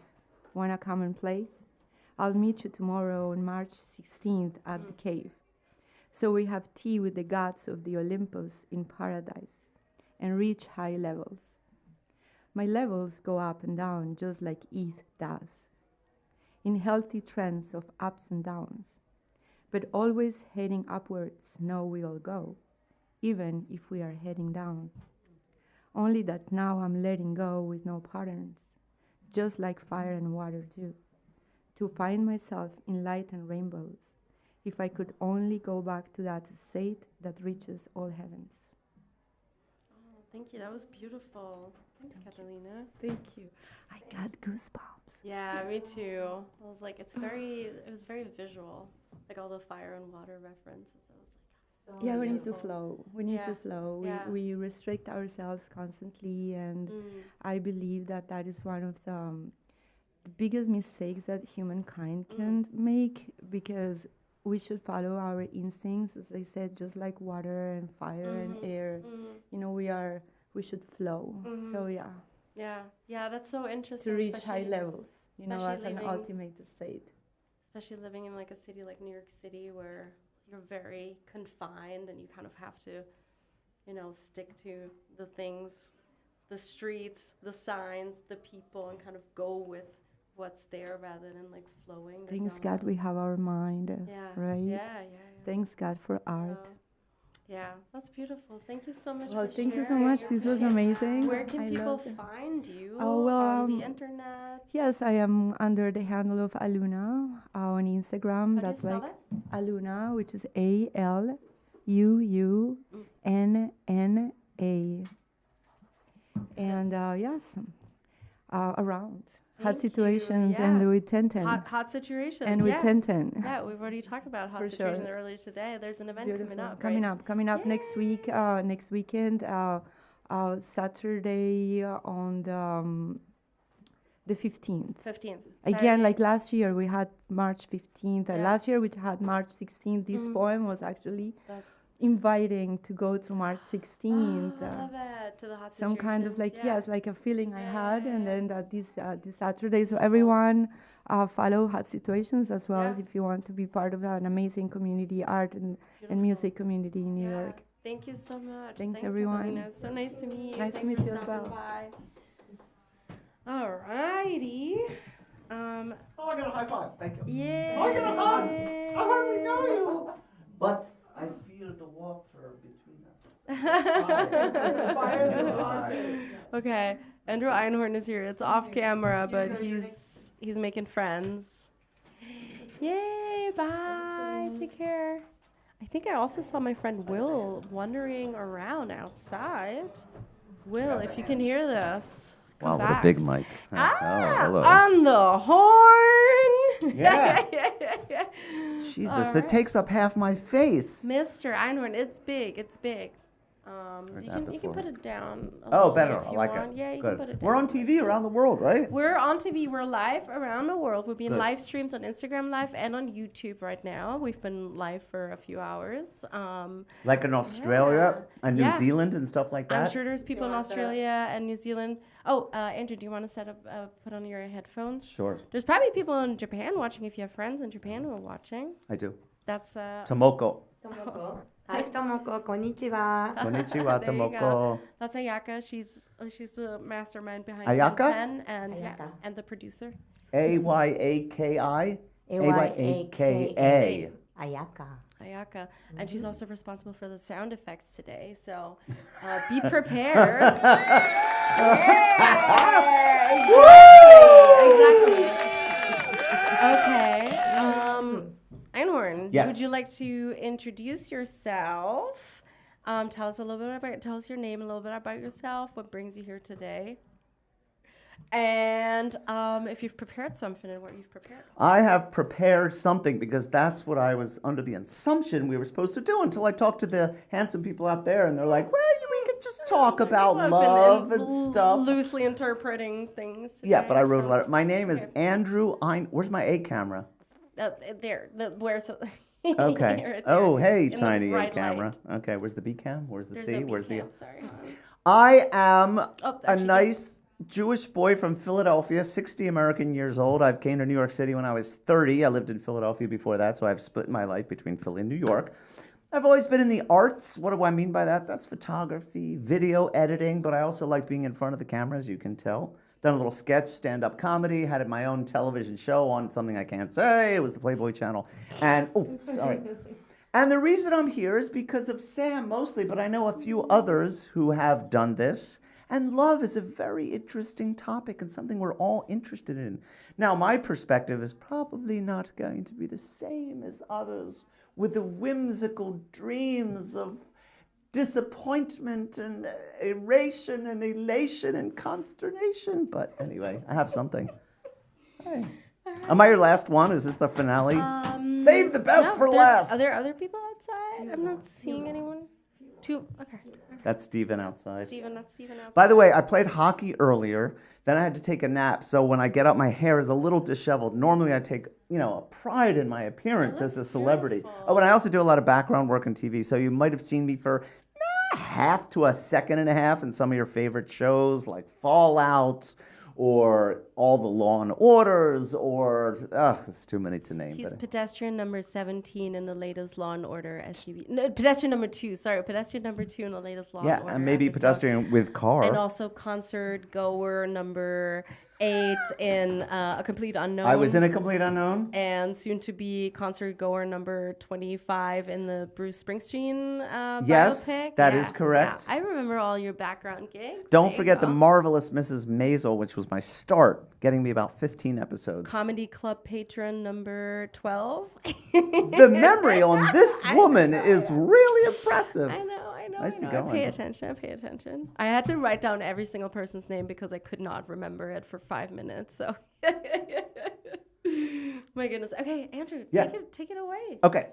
Wanna come and play? I'll meet you tomorrow on March 16th at the cave. So we have tea with the gods of the Olympus in paradise and reach high levels. My levels go up and down just like ETH does, in healthy trends of ups and downs, but always heading upwards know we all go, even if we are heading down. Only that now I'm letting go with no patterns, just like fire and water do, to find myself in light and rainbows, if I could only go back to that state that reaches all heavens. Oh, thank you. That was beautiful. Thanks, Catalina. Thank you. I got goosebumps. Yeah, me too. I was like, it was very visual, like all the fire and water references. I was like, Yeah, we need to flow. We need to flow. Yeah. We restrict ourselves constantly, and I believe that that is one of the biggest mistakes that humankind can make, because we should follow our instincts, as I said, just like water and fire and air. You know, we should flow. So yeah. Yeah, that's so interesting. To reach high levels, you know, as an ultimate state. Especially living in like a city like New York City, where you're very confined and you kind of have to, you know, stick to the things, the streets, the signs, the people, and kind of go with what's there rather than like flowing. Thanks God we have our mind, right? Yeah. Thanks God for art. Yeah, that's beautiful. Thank you so much. Well, for thank you so sharing. much. This was amazing. Where can I people loved it. find you? Oh, well, on the internet? Yes, I am under the handle of Aluna on Instagram. How That's do you like spell Aluna, which is ALUUNNA. And yes, around. Hot situations and with Tenten. Hot situations. And with Tenten. Yeah, we've already talked about hot For situations sure. earlier today. There's an event Beautiful. coming up. Next week, next weekend, Saturday on the 15th. 15th. Again, Saturday. like last year, we had March 15th. Yeah. Last year, we had March 16th. This poem was actually inviting to go to March 16th. I love it. To the hot Some kind of like, situations, yes, like a feeling I had. And then that this Saturday, so everyone follow Hot Situations as well as if you want to be part of an amazing community, art and music community in New York. Thank you so much. Thanks Catalina. everyone. It's so nice to meet you. Nice to Thanks meet for you as stopping well. by. Alrighty. Oh, I got a high five. Thank you. Yay. Oh, I got a hug. I hardly know you. But I feel the water between us. Fire. Okay, Andrew Einhorn is here. It's off camera, but he's making friends. Yay! Bye. Take care. I think I also saw my friend Will wandering around outside. Will, if you can hear this, come Wow, back. what a big mic. Hello. On the horn. Yeah. yeah. Jesus, that takes up half my face. Mr. Einhorn, it's big. It's big. Heard You that can before. put it down. Oh, better. If I you like want. it. Yeah, you Good. can put it We're down. on TV around the world, right? We're on TV. We're live around the world. We're being Good. live streamed on Instagram Live and on YouTube right now. We've been live for a few hours. Like in Australia and New Yeah. Zealand and stuff like that. I'm sure there's people in Australia and New Zealand. Oh, Andrew, do you want to set up, put on your headphones? Sure. There's probably people in Japan watching. If you have friends in Japan who are watching, I do. that's Tomoko. Hi, Tomoko. Konnichiwa. Konnichiwa, There you Tomoko. go. That's Ayaka. She's the mastermind behind Ayaka? Tenten and Ayaka. and the producer. Ayaka. Ayaka. Ayaka. Ayaka, and she's also responsible for the sound effects today. So be prepared. Exactly. Okay. Einhorn, Yes. would you like to introduce yourself? Tell us your name, a little bit about yourself. What brings you here today? And if you've prepared something and what you've prepared. I have prepared something because that's what I was under the assumption we were supposed to do until I talked to the handsome people out there and they're like, well, we could just talk about I've been love and stuff. Loosely interpreting things today. Yeah, but I wrote a letter. My name is Andrew Where's my A camera? There. Where's Okay. right Oh, there, hey, in the tiny A bright camera. light. Okay, where's the B cam? Where's the There's C? no Where's B-cam, the... sorry. I am a actually, nice Jewish boy from Philadelphia, 60 American years old. I came to New York City when I was 30. I lived in Philadelphia before that, so I've split my life between Philly and New York. I've always been in the arts. What do I mean by that? That's photography, video editing, but I also like being in front of the camera, as you can tell. Done a little sketch, stand-up comedy, had my own television show on something I can't say. It was the Playboy Channel. And, oh, sorry. And the reason I'm here is because of Sam mostly, but I know a few others who have done this. And love is a very interesting topic and something we're all interested in. Now, my perspective is probably not going to be the same as others with the whimsical dreams of disappointment and elation and consternation. But anyway, I have something. Hey. Am I your last one? Is this the finale? Save the best for last. Are there other people outside? I'm not seeing anyone. Two. Okay. That's Steven outside. That's Steven outside. By the way, I played hockey earlier. Then I had to take a nap. So when I get up, my hair is a little disheveled. Normally, I take a pride in my appearance as a celebrity. Beautiful. Oh, and I also do a lot of background work on TV. So you might have seen me for half to a second and a half in some of your favorite shows like Fallout or all the Law and Orders, or it's too many to name. He's pedestrian number 17 in the latest Law and Order SUV. No, pedestrian number 2. Sorry, pedestrian number 2 in the latest Law and Order. Yeah, and maybe episode. pedestrian with car. And also concert goer number 8 in A Complete Unknown. I was in A Complete Unknown. And soon to be concert goer number 25 in the Bruce Springsteen yes, biopic. that is correct. Yeah, I remember all your background gigs. Don't forget The Marvelous Mrs. Maisel, which was my start, getting me about 15 episodes. Comedy Club patron number 12. The memory on this woman is really impressive. I know. Nicely I going. pay attention. I had to write down every single person's name because I could not remember it for 5 minutes. So, my goodness. Okay, Andrew, take it away. Okay.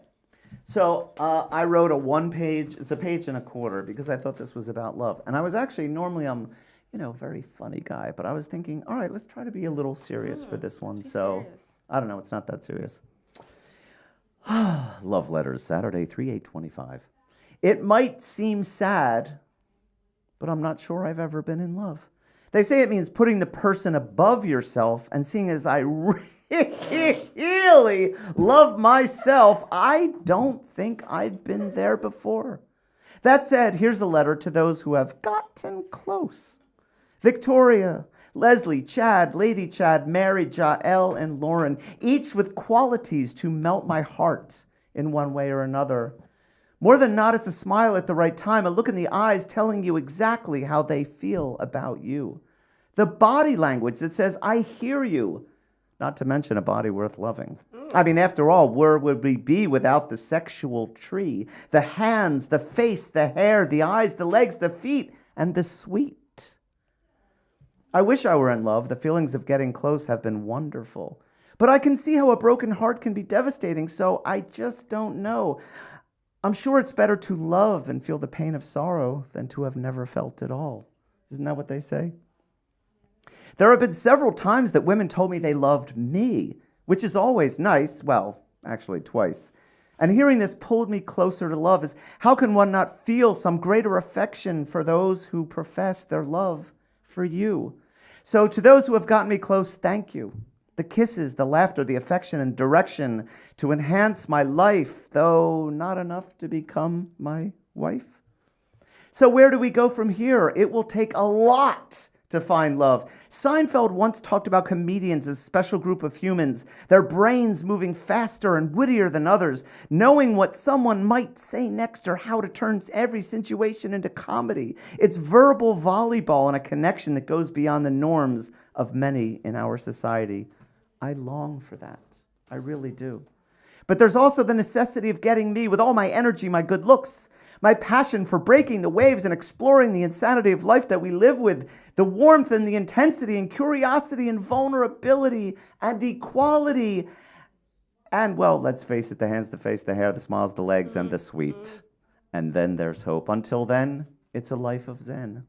So I wrote a 1-page, it's a page and a quarter, because I thought this was about love. And I was actually, normally I'm, a very funny guy, but I was thinking, all right, let's try to be a little serious for this one. So, serious. I don't know, it's not that serious. Love letters, Saturday, 3/8/25. It might seem sad, but I'm not sure I've ever been in love. They say it means putting the person above yourself, and seeing as I really love myself, I don't think I've been there before. That said, here's a letter to those who have gotten close. Victoria, Leslie, Chad, Lady Chad, Mary, Jael, and Lauren, each with qualities to melt my heart in one way or another. More than not, it's a smile at the right time, a look in the eyes telling you exactly how they feel about you. The body language that says, I hear you, not to mention a body worth loving. I mean, after all, where would we be without the sexual tree? The hands, the face, the hair, the eyes, the legs, the feet, and the sweet. I wish I were in love. The feelings of getting close have been wonderful. But I can see how a broken heart can be devastating, so I just don't know. I'm sure it's better to love and feel the pain of sorrow than to have never felt it all. Isn't that what they say? There have been several times that women told me they loved me, which is always nice. Well, actually twice. And hearing this pulled me closer to love. Is how can one not feel some greater affection for those who profess their love for you? So to those who have gotten me close, thank you. The kisses, the laughter, the affection and direction to enhance my life, though not enough to become my wife. So where do we go from here? It will take a lot to find love. Seinfeld once talked about comedians as a special group of humans, their brains moving faster and wittier than others, knowing what someone might say next or how to turn every situation into comedy. It's verbal volleyball and a connection that goes beyond the norms of many in our society. I long for that. I really do. But there's also the necessity of getting me with all my energy, my good looks, my passion for breaking the waves and exploring the insanity of life that we live with, the warmth and the intensity and curiosity and vulnerability and equality. And, well, let's face it, the hands, the face, the hair, the smiles, the legs, and the sweet. And then there's hope. Until then, it's a life of Zen.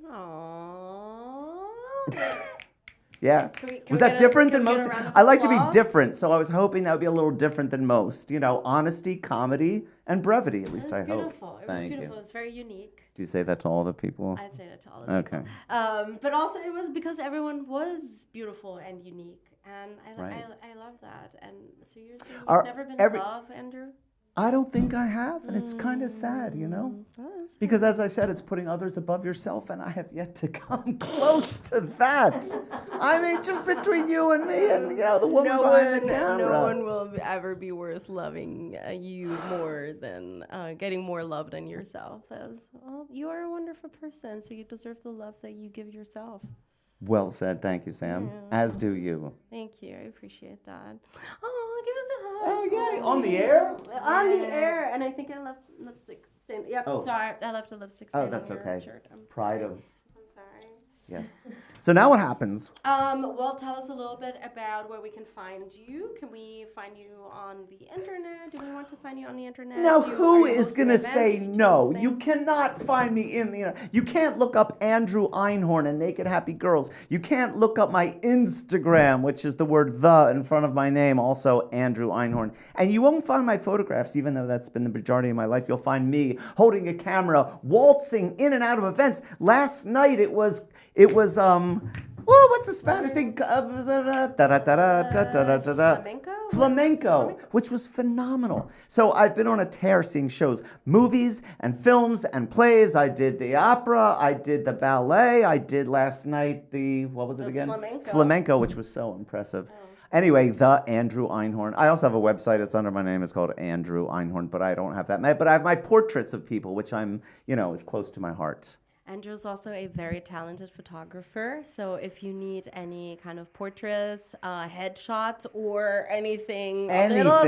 Aww. Yeah. Was that different than most? I like to be different, so I was hoping that would be a little different than most. Honesty, comedy, and brevity, at least I hope. It was beautiful. It was very unique. Do you say that to all the people? I'd say that to all the people. Okay. But also it was because everyone was beautiful and unique. And I love that. And so you're saying you've never been in love, Andrew? I don't think I have, and it's kind of sad, Because as I said, it's putting others above yourself, and I have yet to come close to that. I mean, just between you and me and, the woman behind the camera. No one will ever be worth loving you more than, getting more love than yourself. You are a wonderful person, so you deserve the love that you give yourself. Well said. Thank you, Sam. Yeah. As do you. Thank you. I appreciate that. Oh, give us a hug. Oh, yay. On the air? On the air. And I think I left lipstick Yep, Oh. sorry. I left a lipstick stain Oh, that's on your okay. shirt. Pride sorry. of. I'm sorry. Yes. So now what happens? Well, tell us a little bit about where we can find you. Can we find you on the internet? Do we want to find you on the internet? Now, Are who you is hosting going to events? say Are you doing no? You things? cannot find me in the. You can't look up Andrew Einhorn and Naked Happy Girls. You can't look up my Instagram, which is the word "the" in front of my name, also Andrew Einhorn. And you won't find my photographs, even though that's been the majority of my life. You'll find me holding a camera, waltzing in and out of events. Last night it was well, what's the Spanish thing? Flamenco, which was phenomenal. So I've been on a tear seeing shows, movies and films and plays. I did the opera, I did the ballet, I did last night what was it again? Flamenco, which was so impressive. Anyway, the Andrew Einhorn. I also have a website. It's under my name. It's called Andrew Einhorn, but I don't have that. But I have my portraits of people, which is close to my heart. Andrew's also a very talented photographer, so if you need any kind of portraits, headshots, or anything a little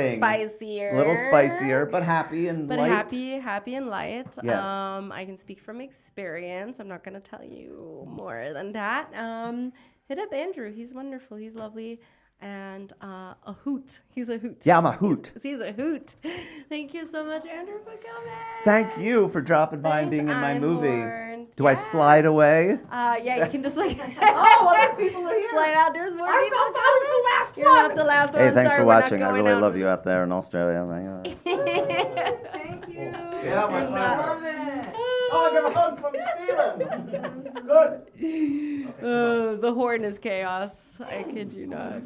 spicier, but happy and but light. happy and light. Yes. I can speak from experience. I'm not going to tell you more than that. Hit up Andrew. He's wonderful. He's lovely. And a hoot. He's a hoot. Yeah, I'm a hoot. He's a hoot. Thank you so much, Andrew, for coming. Thank you for dropping by and being in my movie. Einhorn. Do I slide away? Yeah, you can just like other people are here. slide out. There's more people. I thought I was the last You're one. not the last one. Hey, I'm thanks sorry, for we're not watching. I going really out love with- you out there in Australia. Thank you. Yeah, my love it. Oh, I got a hug from Steven. Good. The horn is chaos. I kid you not.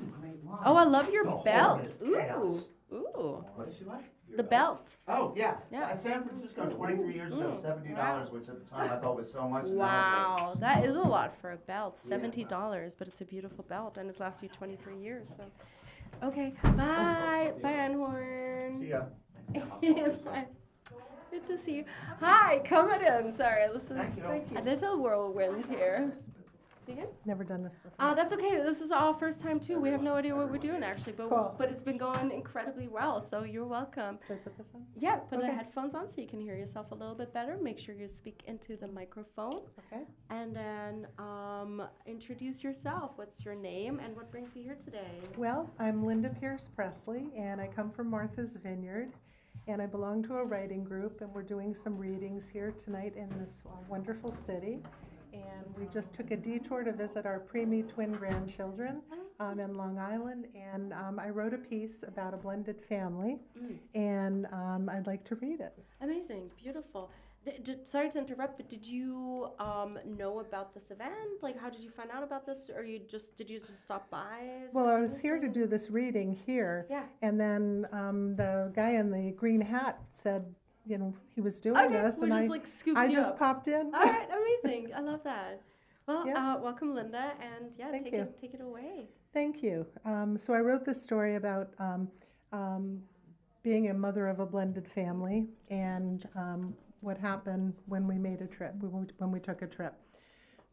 Oh, I love your belt. Ooh. Ooh. What did she like? The belt. Oh, yeah. Yeah. San Francisco, 23 years ago, $70, which at the time I thought was so much. Wow, that is a lot for a belt. $70, but it's a beautiful belt, and it's lasted you 23 years. So, okay, bye, bye, Einhorn. See ya. Bye. Good to see you. Hi, coming in. Sorry, this is a little whirlwind here. See again? Never done this before. That's okay. This is our first time too. We have no idea what we're doing actually, but Cool. but it's been going incredibly well. So you're welcome. Should I put this on? Yeah, put the Okay. headphones on so you can hear yourself a little bit better. Make sure you speak into the microphone. Okay. And then introduce yourself. What's your name and what brings you here today? Well, I'm Linda Pierce Presley, and I come from Martha's Vineyard, and I belong to a writing group, and we're doing some readings here tonight in this wonderful city. And we just took a detour to visit our preemie twin grandchildren in Long Island, and I wrote a piece about a blended family, and I'd like to read it. Amazing, beautiful. Sorry to interrupt, but did you know about this event? Like, how did you find out about this, or did you just stop by? Well, I was here to do this reading here, Yeah. and then the guy in the green hat said, he was doing this, and I just popped in. All right, amazing. I love that. Well, Yeah. welcome, Linda, and yeah, Thank take you. it away. Thank you. So I wrote this story about being a mother of a blended family and what happened when we made a trip, when we took a trip.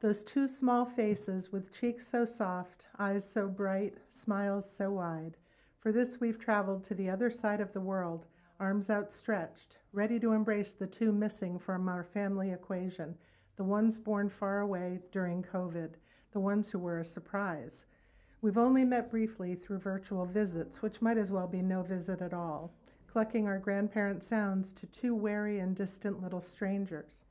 Those two small faces with cheeks so soft, eyes so bright, smiles so wide. For this we've traveled to the other side of the world, arms outstretched, ready to embrace the two missing from our family equation, the ones born far away during COVID, the ones who were a surprise. We've only met briefly through virtual visits, which might as well be no visit at all, clucking our grandparent sounds to two wary and distant little strangers.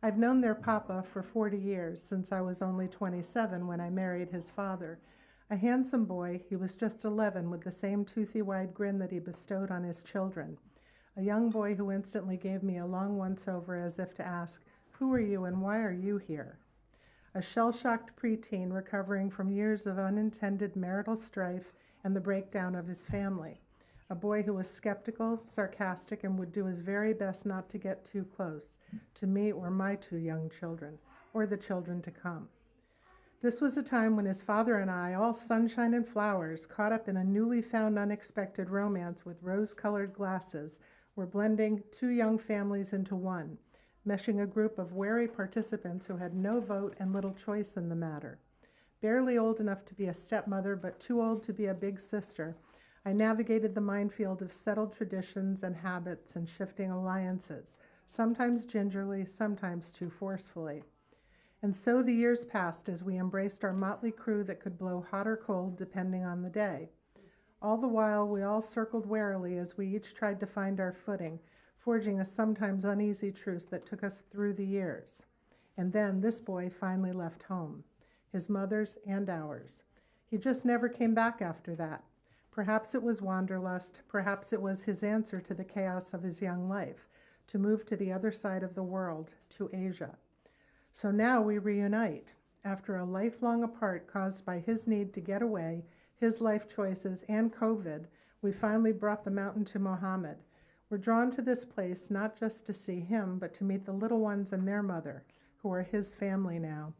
I've known their papa for 40 years, since I was only 27 when I married his father. A handsome boy, he was just 11 with the same toothy-wide grin that he bestowed on his children. A young boy who instantly gave me a long once-over as if to ask, "Who are you and why are you here?" A shell-shocked preteen recovering from years of unintended marital strife and the breakdown of his family. A boy who was skeptical, sarcastic, and would do his very best not to get too close to me or my two young children, or the children to come. This was a time when his father and I, all sunshine and flowers, caught up in a newly found unexpected romance with rose-colored glasses, were blending two young families into one, meshing a group of wary participants who had no vote and little choice in the matter. Barely old enough to be a stepmother, but too old to be a big sister, I navigated the minefield of settled traditions and habits and shifting alliances, sometimes gingerly, sometimes too forcefully. And so the years passed as we embraced our motley crew that could blow hot or cold depending on the day. All the while, we all circled warily as we each tried to find our footing, forging a sometimes uneasy truce that took us through the years. And then this boy finally left home, his mother's and ours. He just never came back after that. Perhaps it was wanderlust, perhaps it was his answer to the chaos of his young life, to move to the other side of the world, to Asia. So now we reunite, after a lifelong apart caused by his need to get away, his life choices, and COVID. We finally brought the mountain to Mohammed. We're drawn to this place not just to see him, but to meet the little ones and their mother, who are his family now.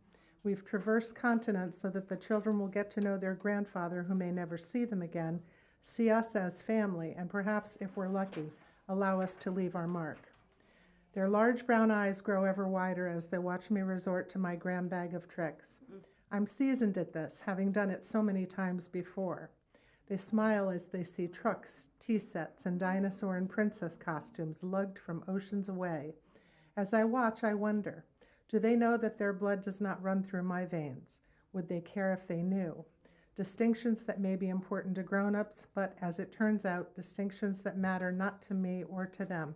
We've traversed continents so that the children will get to know their grandfather, who may never see them again, see us as family, and perhaps, if we're lucky, allow us to leave our mark. Their large brown eyes grow ever wider as they watch me resort to my grand bag of tricks. I'm seasoned at this, having done it so many times before. They smile as they see trucks, tea sets, and dinosaur and princess costumes lugged from oceans away. As I watch, I wonder, do they know that their blood does not run through my veins? Would they care if they knew? Distinctions that may be important to grown-ups, but as it turns out, distinctions that matter not to me or to them.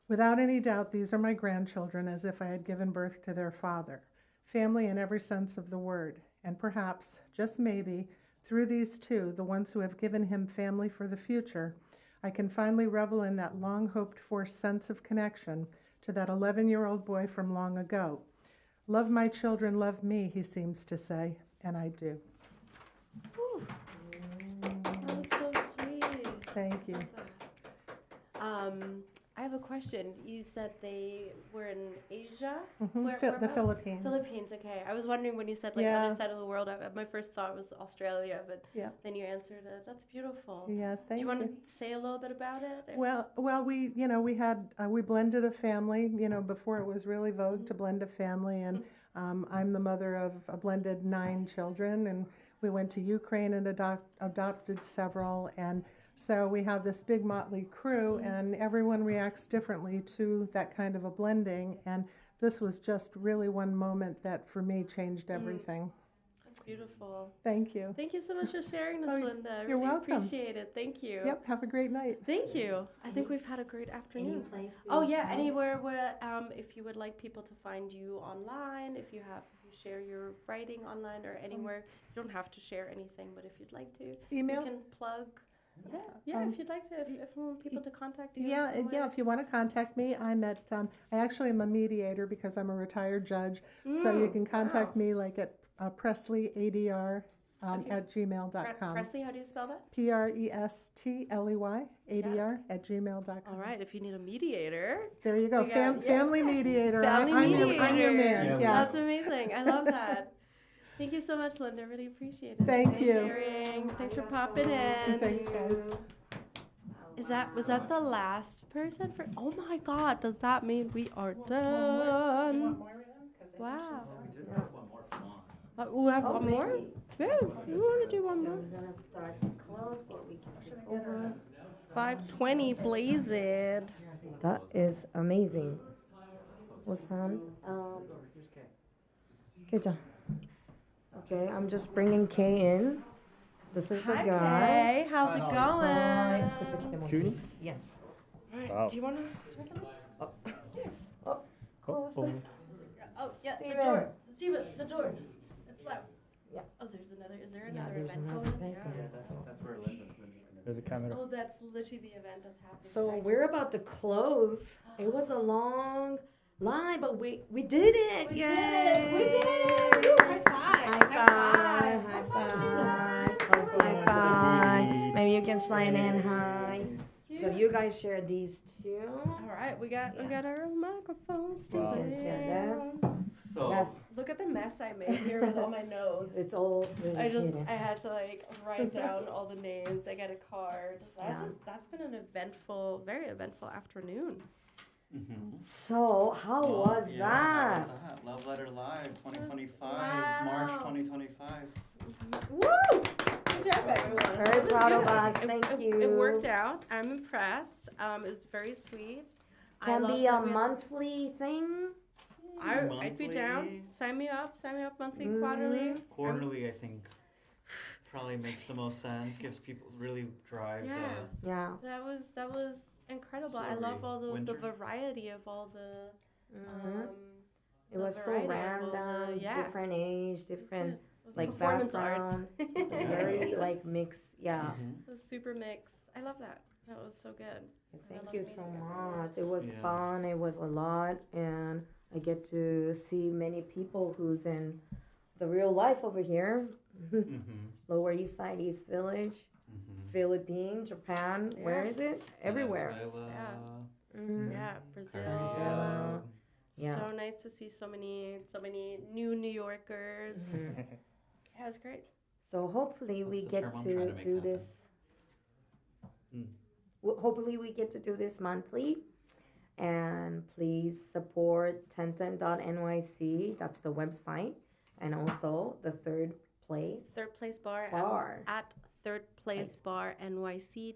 Without any doubt, these are my grandchildren, as if I had given birth to their father. Family in every sense of the word. And perhaps, just maybe, through these two, the ones who have given him family for the future, I can finally revel in that long-hoped-for sense of connection to that 11-year-old boy from long ago. Love my children, love me, he seems to say, and I do. That was so sweet. Thank you. I have a question. You said they were in Asia? The Philippines. Philippines, okay. I was wondering when you said like other side of the world, my first thought was Australia, but then you answered it. That's beautiful. Yeah, thank you. Do you want to say a little bit about it? Well, we blended a family, before it was really vogue to blend a family, and I'm the mother of a blended 9 children, and we went to Ukraine and adopted several, and so we have this big motley crew, and everyone reacts differently to that kind of a blending. And this was just really one moment that, for me, changed everything. That's beautiful. Thank you. Thank you so much for sharing this, Linda. I You're really welcome. Appreciate it. Thank you. Yep. Have a great night. Thank you. I think we've had a great afternoon. Any place Anywhere where, if you would like people to find you online, if you share your writing online or anywhere, you don't have to share anything, but if you'd like to, Email. you can plug. If you'd like to, if you want people to contact you. If you want to contact me, I'm at, I actually am a mediator because I'm a retired judge. So you can contact me like at PresleyADR at gmail.com. Presley, how do you spell that? PRESTLEY ADR at gmail.com. All right, if you need a mediator. There you go, family mediator. Family mediator. I'm your man. Yeah. That's amazing. I love that. Thank you so much, Linda. Really appreciate it. Thank you. Sharing. Thanks for popping in. Thanks, guys. Was that the last person for? Oh my God! Does that mean we are done? Wow. We have one more. Yes, we want to do one more. We're gonna start close, but we can take over. 5:20 blazing. That is amazing. Wasan. Okay, I'm just bringing Kay in. This is the Hi, guy. Kay. How's it going? Judy? Yes. All right. Wow. Do you want to drink a little? Oh, close the. Oh, yeah, Steven. the door. Steven, the door. It's loud. Yeah. Oh, there's another. Is there Yeah, another there's event another going? event Yeah. going. So. That's where Linda's gonna. There's a camera. Oh, that's literally the event that's happening. So right we're now. about to close. It was a long line, but we did it. We Yay. did it. We did it. Woo, high five. High five. Maybe you can sign in. Hi. So you guys share these too. All right, we got our microphones. You can share this. So Yes. Look at the mess I made here with all my notes. It's all really hidden. I had to like write down all the names. I got a card. That's been an eventful, very eventful afternoon. So how was that? Love Letter Live 2025, Wow. March 2025. Woo! Good job, everyone. Very It was proud of good. us. Thank you. It worked out. I'm impressed. It was very sweet. Can love be a that we- monthly thing. I'd be down. Sign me up monthly, quarterly. Quarterly, I think, probably makes the most sense. Gives people really drive. Yeah. That was incredible. I love all the winter. variety of all the. It was so random, different age, different like performance art. background. It was very like mixed. Yeah. It was super mixed. I love that. That was so good. Thank you so much. It was fun. It was a lot, and I get to see many people who's in the real life over here. Lower East Side, East Village, Philippines, Japan. Yeah. Where is it? Everywhere. Yeah, Brazil. So nice to see so many new New Yorkers. Yeah, it was great. So hopefully we the get term I'm to trying to make do happen? this. Hopefully we get to do this monthly. And please support Tenten.nyc. That's the website. And also the Third Place Bar. At Third Place Bar NYC,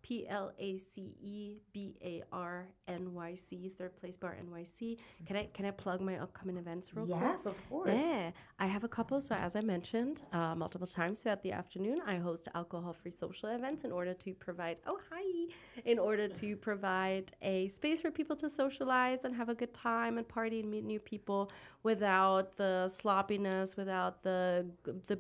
THIRDPLACEBAR NYC, Third Place Bar NYC. Can I plug my upcoming events real quick? Yes, of course. Yeah, I have a couple. So as I mentioned multiple times throughout the afternoon, I host alcohol-free social events in order to provide a space for people to socialize and have a good time and party and meet new people without the sloppiness, without the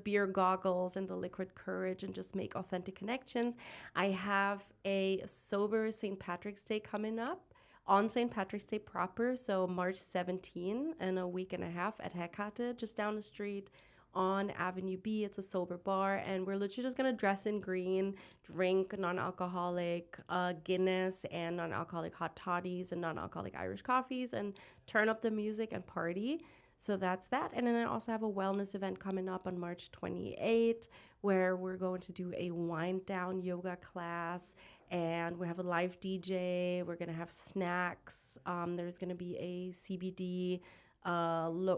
beer goggles and the liquid courage, and just make authentic connections. I have a sober St. Patrick's Day coming up on St. Patrick's Day proper, so March 17 in a week and a half at Hecate, just down the street on Avenue B. It's a sober bar, and we're literally just gonna dress in green, drink non-alcoholic Guinness and non-alcoholic hot toddies and non-alcoholic Irish coffees, and turn up the music and party. So that's that. And then I also have a wellness event coming up on March 28th, where we're going to do a wind down yoga class, and we have a live DJ. We're going to have snacks. There's going to be a CBD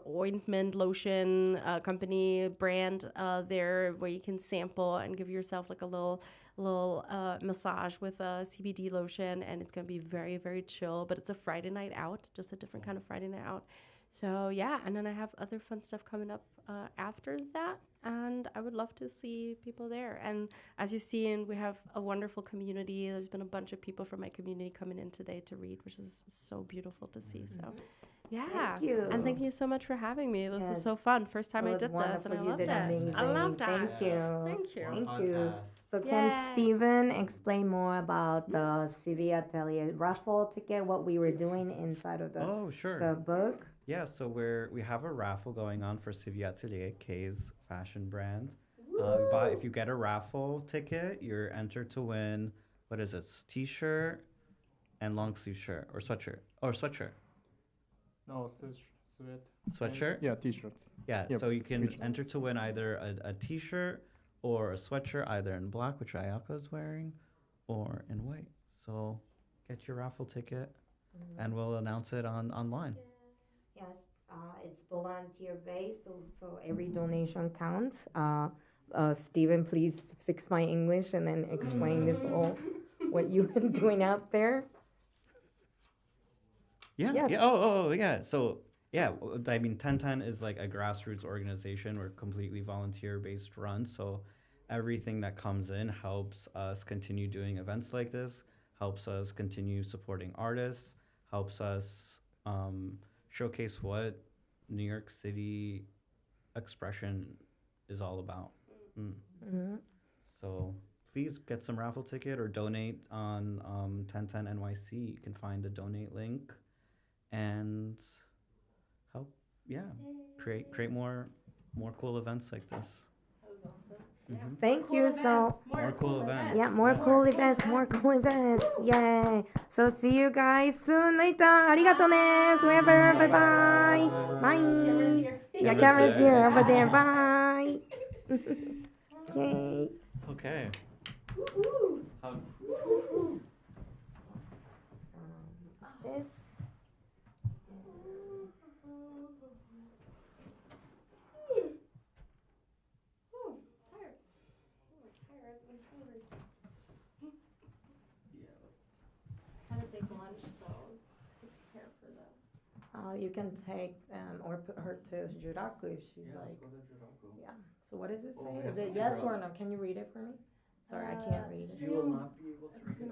ointment lotion company brand there, where you can sample and give yourself like a little massage with a CBD lotion, and it's going to be very, very chill, but it's a Friday night out, just a different kind of Friday night out. So yeah, and then I have other fun stuff coming up after that, and I would love to see people there. And as you've seen, we have a wonderful community. There's been a bunch of people from my community coming in today to read, which is so beautiful to see. So yeah, Thank you. and thank you so much for having me. This was so fun. First time I did this, and I loved it. I loved that. Thank you. Thank you. Thank you. So can Steven explain more about the CV Atelier raffle ticket, what we were doing inside of the the book? Yeah, so we have a raffle going on for Civi Atelier, Kay's fashion brand. If you get a raffle ticket, you're entered to win, what is it, t-shirt and long sleeve shirt, or sweatshirt. No, Sweatshirt? Yeah, t-shirts. Yeah, Yep. so you can enter to win either a t-shirt or a sweatshirt, either in black, which Ayaka is wearing, or in white. So get your raffle ticket, and we'll announce it online. Yes, it's volunteer based, so every donation counts. Steven, please fix my English and then explain this all, what you've been doing out there. Yeah. Yes. Yeah. Yeah. So, yeah, I mean, Tenten is like a grassroots organization. We're completely volunteer-based run. So everything that comes in helps us continue doing events like this, helps us continue supporting artists, helps us showcase what New York City expression is all about. So please get some raffle ticket or donate on TEN TEN NYC. You can find the donate link and help, create more cool events like this. That was awesome. Thank you. So more cool events. Yeah, more cool events, more cool events. Yay. So see you guys soon later. Arigato ne, whoever. Bye bye. Bye. Yeah, camera's here over there. Bye. Okay. Okay. This. You can take them or put her to Juraku if she's like. Yeah. So what does it say? Is it yes or no? Can you read it for me? Sorry, I can't read it. You will not be able to read it.